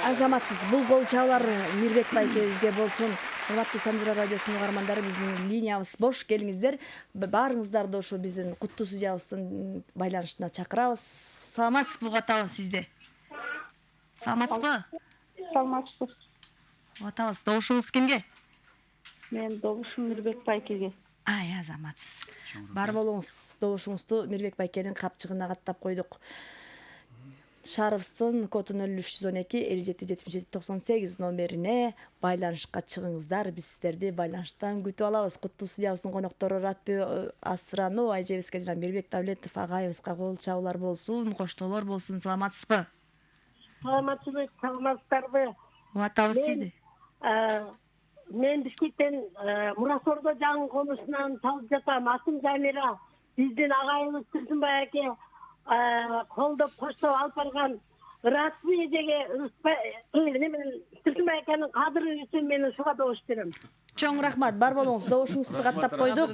Азаматсыз бул гол чабуулар Мирбек байкебизге болсун. Урматтуу Санжара радиосунун угармандары, биздин линиябыз бош. Келиңиздер, баарыңыздарды ошо биздин куттуу студиябыздын байланышына чакырабыз. Саламатсызбы, угатабыз сизди. Саламатсызбы? Саламатсыз. Угатабыз. Добушуңуз кимге? Мен добушум Мирбек байкеге. Азаматсыз. Бар болуңуз. Добушуңузду Мирбек байкенин капчыгына каттап койдук. шаарыбыздын кодун 0312 57 77 98 номерине байланышка чыгыңыздар. Биз сиздерди байланыштан күтүп алабыз. Куттуу студиябыздын коноктору Ратбек Асранова айжебизге жана Мирбек Давлетов агайыбызга кол чабуулар болсун, коштоолор болсун. Саламатсызбы? Саламатсыздарбы? Атабыз сизди. Мен Бишкектен Мурасордо жаңы конусунан талып жатам. Атым Замира. Биздин агайыбыз Турсунбай аке колдоп коштоп алып барган Ратбек эжеге Турсунбай акенин кадыры үчүн мен ушуга добуш берем. Чоң рахмат, бар болуңуз. Добушуңузду каттап койдук.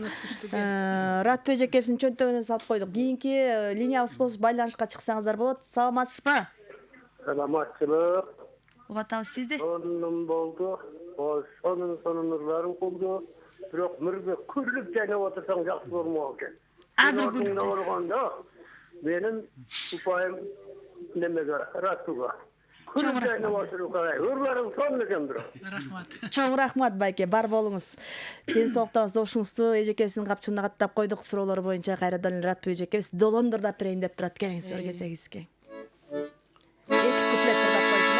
Ратбек эжекебиздин чөнтөгүнө салып койдук. Кийинки линиябыз болсо байланышка чыксаңыздар болот. Саламатсызбы? Саламатчылык. Угатабыз сизди. Сонун болду. Сонун нурларың болду. Бирок Мирбек күрлүп жайнап отурсаң жакшы болмок экен. Азыр күрлүп болгондо менин упайым немеге Ратуга. Күрлүп жайнап отуруп карай. Ырларың сонун экен бирок. Рахмат. Чоң рахмат байке, бар болуңуз. Ден соолуктагыңыз, добушуңузду эжекебиздин капчыгына каттап койдук. Суроолор боюнча кайрадан Ратбек эжекебиз долондурдап берейин деп турат. Келиңиз, келсеңизге. Эки куплет тыңдап койсун,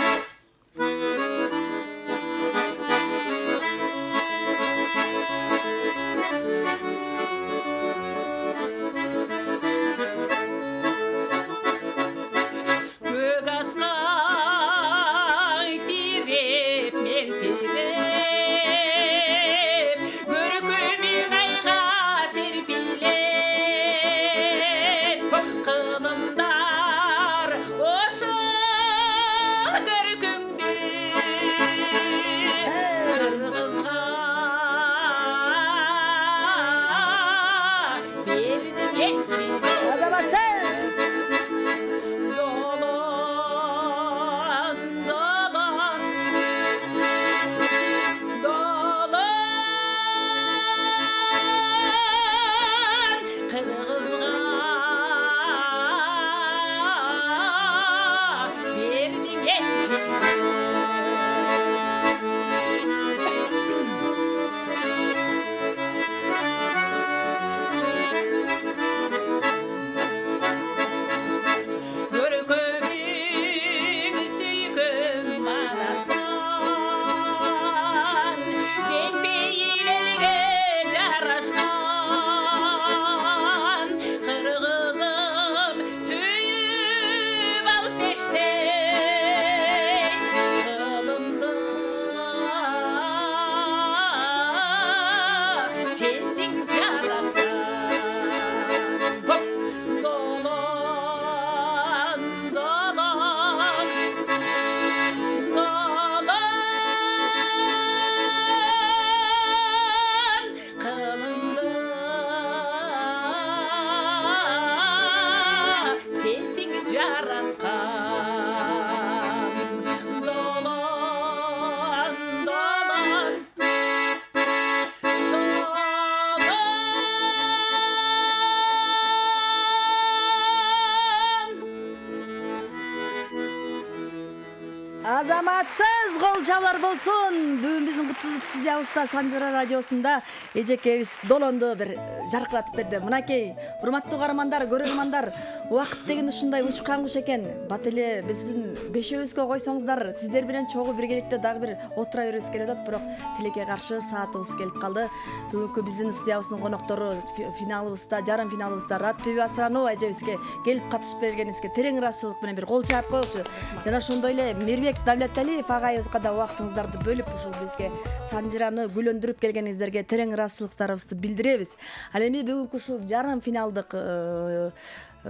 Азаматсыз кол чабуулар болсун. Бүгүн биздин куттуу студиябызда Санжара радиосунда эжекебиз долонду бир жаркыратып берди. Мынакей, урматтуу каармандар, көрөрмандар, убакыт деген ушундай учкан куш экен. Бат эле биздин бешөөбүзгө койсоңуздар, сиздер менен чогуу биргеликте дагы бир отура бергибиз келип атат, бирок тилекке каршы саатыбыз келип калды. Бүгүнкү биздин студиябыздын коноктору финалыбызда, жарым финалыбызда Ратбек Асранова эжебизге келип катышып бергениңизге терең ыраазычылык менен бир кол чаап коелучу. Жана ошондой эле Мирбек Давлеталиев агайыбызга да убактыңыздарды бөлүп ушул бизге Санжираны гүлөндүрүп келгениңиздерге терең ыраазычылыктарыбызды билдиребиз. Ал эми бүгүнкү ушул жарым финалдык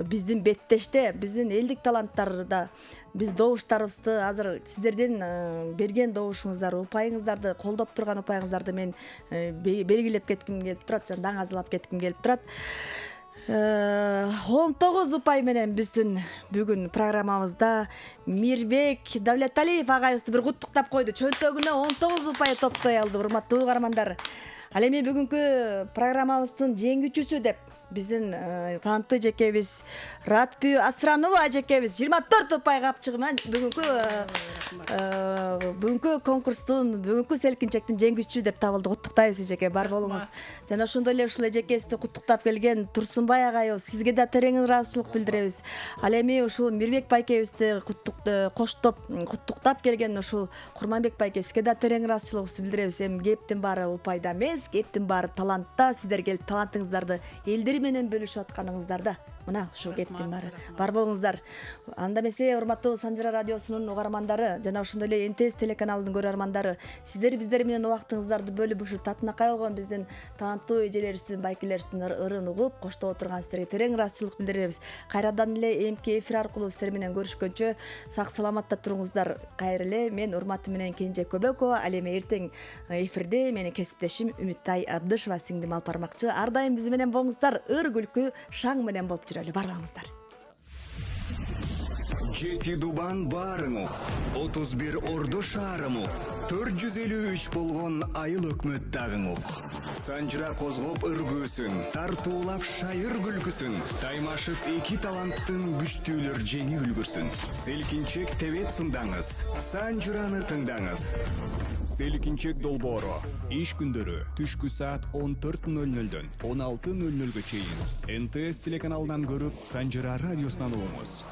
биздин беттеште биздин элдик таланттарда биз добуштарыбызды азыр сиздердин берген добушуңуздар, упайыңыздарды, колдоп турган упайыңыздарды мен белгилеп кетким келип турат, жана даңазалап кетким келип турат. 19 упай менен биздин бүгүн программабызда Мирбек Давлеталиев агайыбызды бир куттуктап койду. Чөнтөгүнө 19 упай топтой алды, урматтуу каармандар. Ал эми бүгүнкү программабыздын жеңүүчүсү деп биздин таанымдуу эжекебиз Ратбү Асранова эжекебиз 24 ұпай капчыгы менен бүгүнкү конкурстун бүгүнкү селкинчектин жеңүүчүсү деп табылды. Куттуктайбыз эжеке, бар болуңуз. Жана ошондой эле ушул эжекебизди куттуктап келген Турсунбай агайыбыз, сизге да терең ыраазычылык билдиребиз. Ал эми ушул Мирбек байкебизди коштоп куттуктап келген ушул Курманбек байке, сизге да терең ыраазычылыгыбызды билдиребиз. Эми кептин баары упайда эмес, кептин баары талантта. Сиздер келип талантыңыздарды элдер менен бөлүшүп атканыңыздарда. Мына ушул кептин баары. Бар болуңуздар. Анда эмесе, урматтуу Санжыра радиосунун угармандары жана ошондой эле НТС телеканалынын көрөрмандары, сиздер биздер менен убактыңыздарды бөлүп ушул татынакай болгон биздин таанымдуу эжелерибиздин, байкелерибиздин ырын угуп коштоп отурган сиздерге терең ыраазычылык билдиребиз. Кайрадан эле эмки эфир аркылуу сиздер менен көрүшкөнчө сак саламатта туруңуздар. Кайра эле мен урматым менен Кенже Көбөкова, ал эми эртең эфирде менин кесиптешим Үмүттай Абдышева сиңдим алып бармакчы. Ар дайым биз менен болуңуздар, ыр күлкү шаң менен болуп жүрөлү. Бар болуңуздар. Жети Дубан барыңук, 31 Ордо шаарымук, 453 болгон айыл өкмөт дагыңук. Санжыра козгоп ыргөөсүн, тартуулап шайыр күлкүсүн, таймашып эки таланттын күчтүүлөр жеңи үлгүрсүн. Селкинчек тебет сындаңыз, Санжыраны тыңдаңыз. Селкинчек долбоору иш күндөрү түшкү саат 14:00дөн 16:00га чейин НТС телеканалынан көрүп, Санжыра радиосунан угуңуз.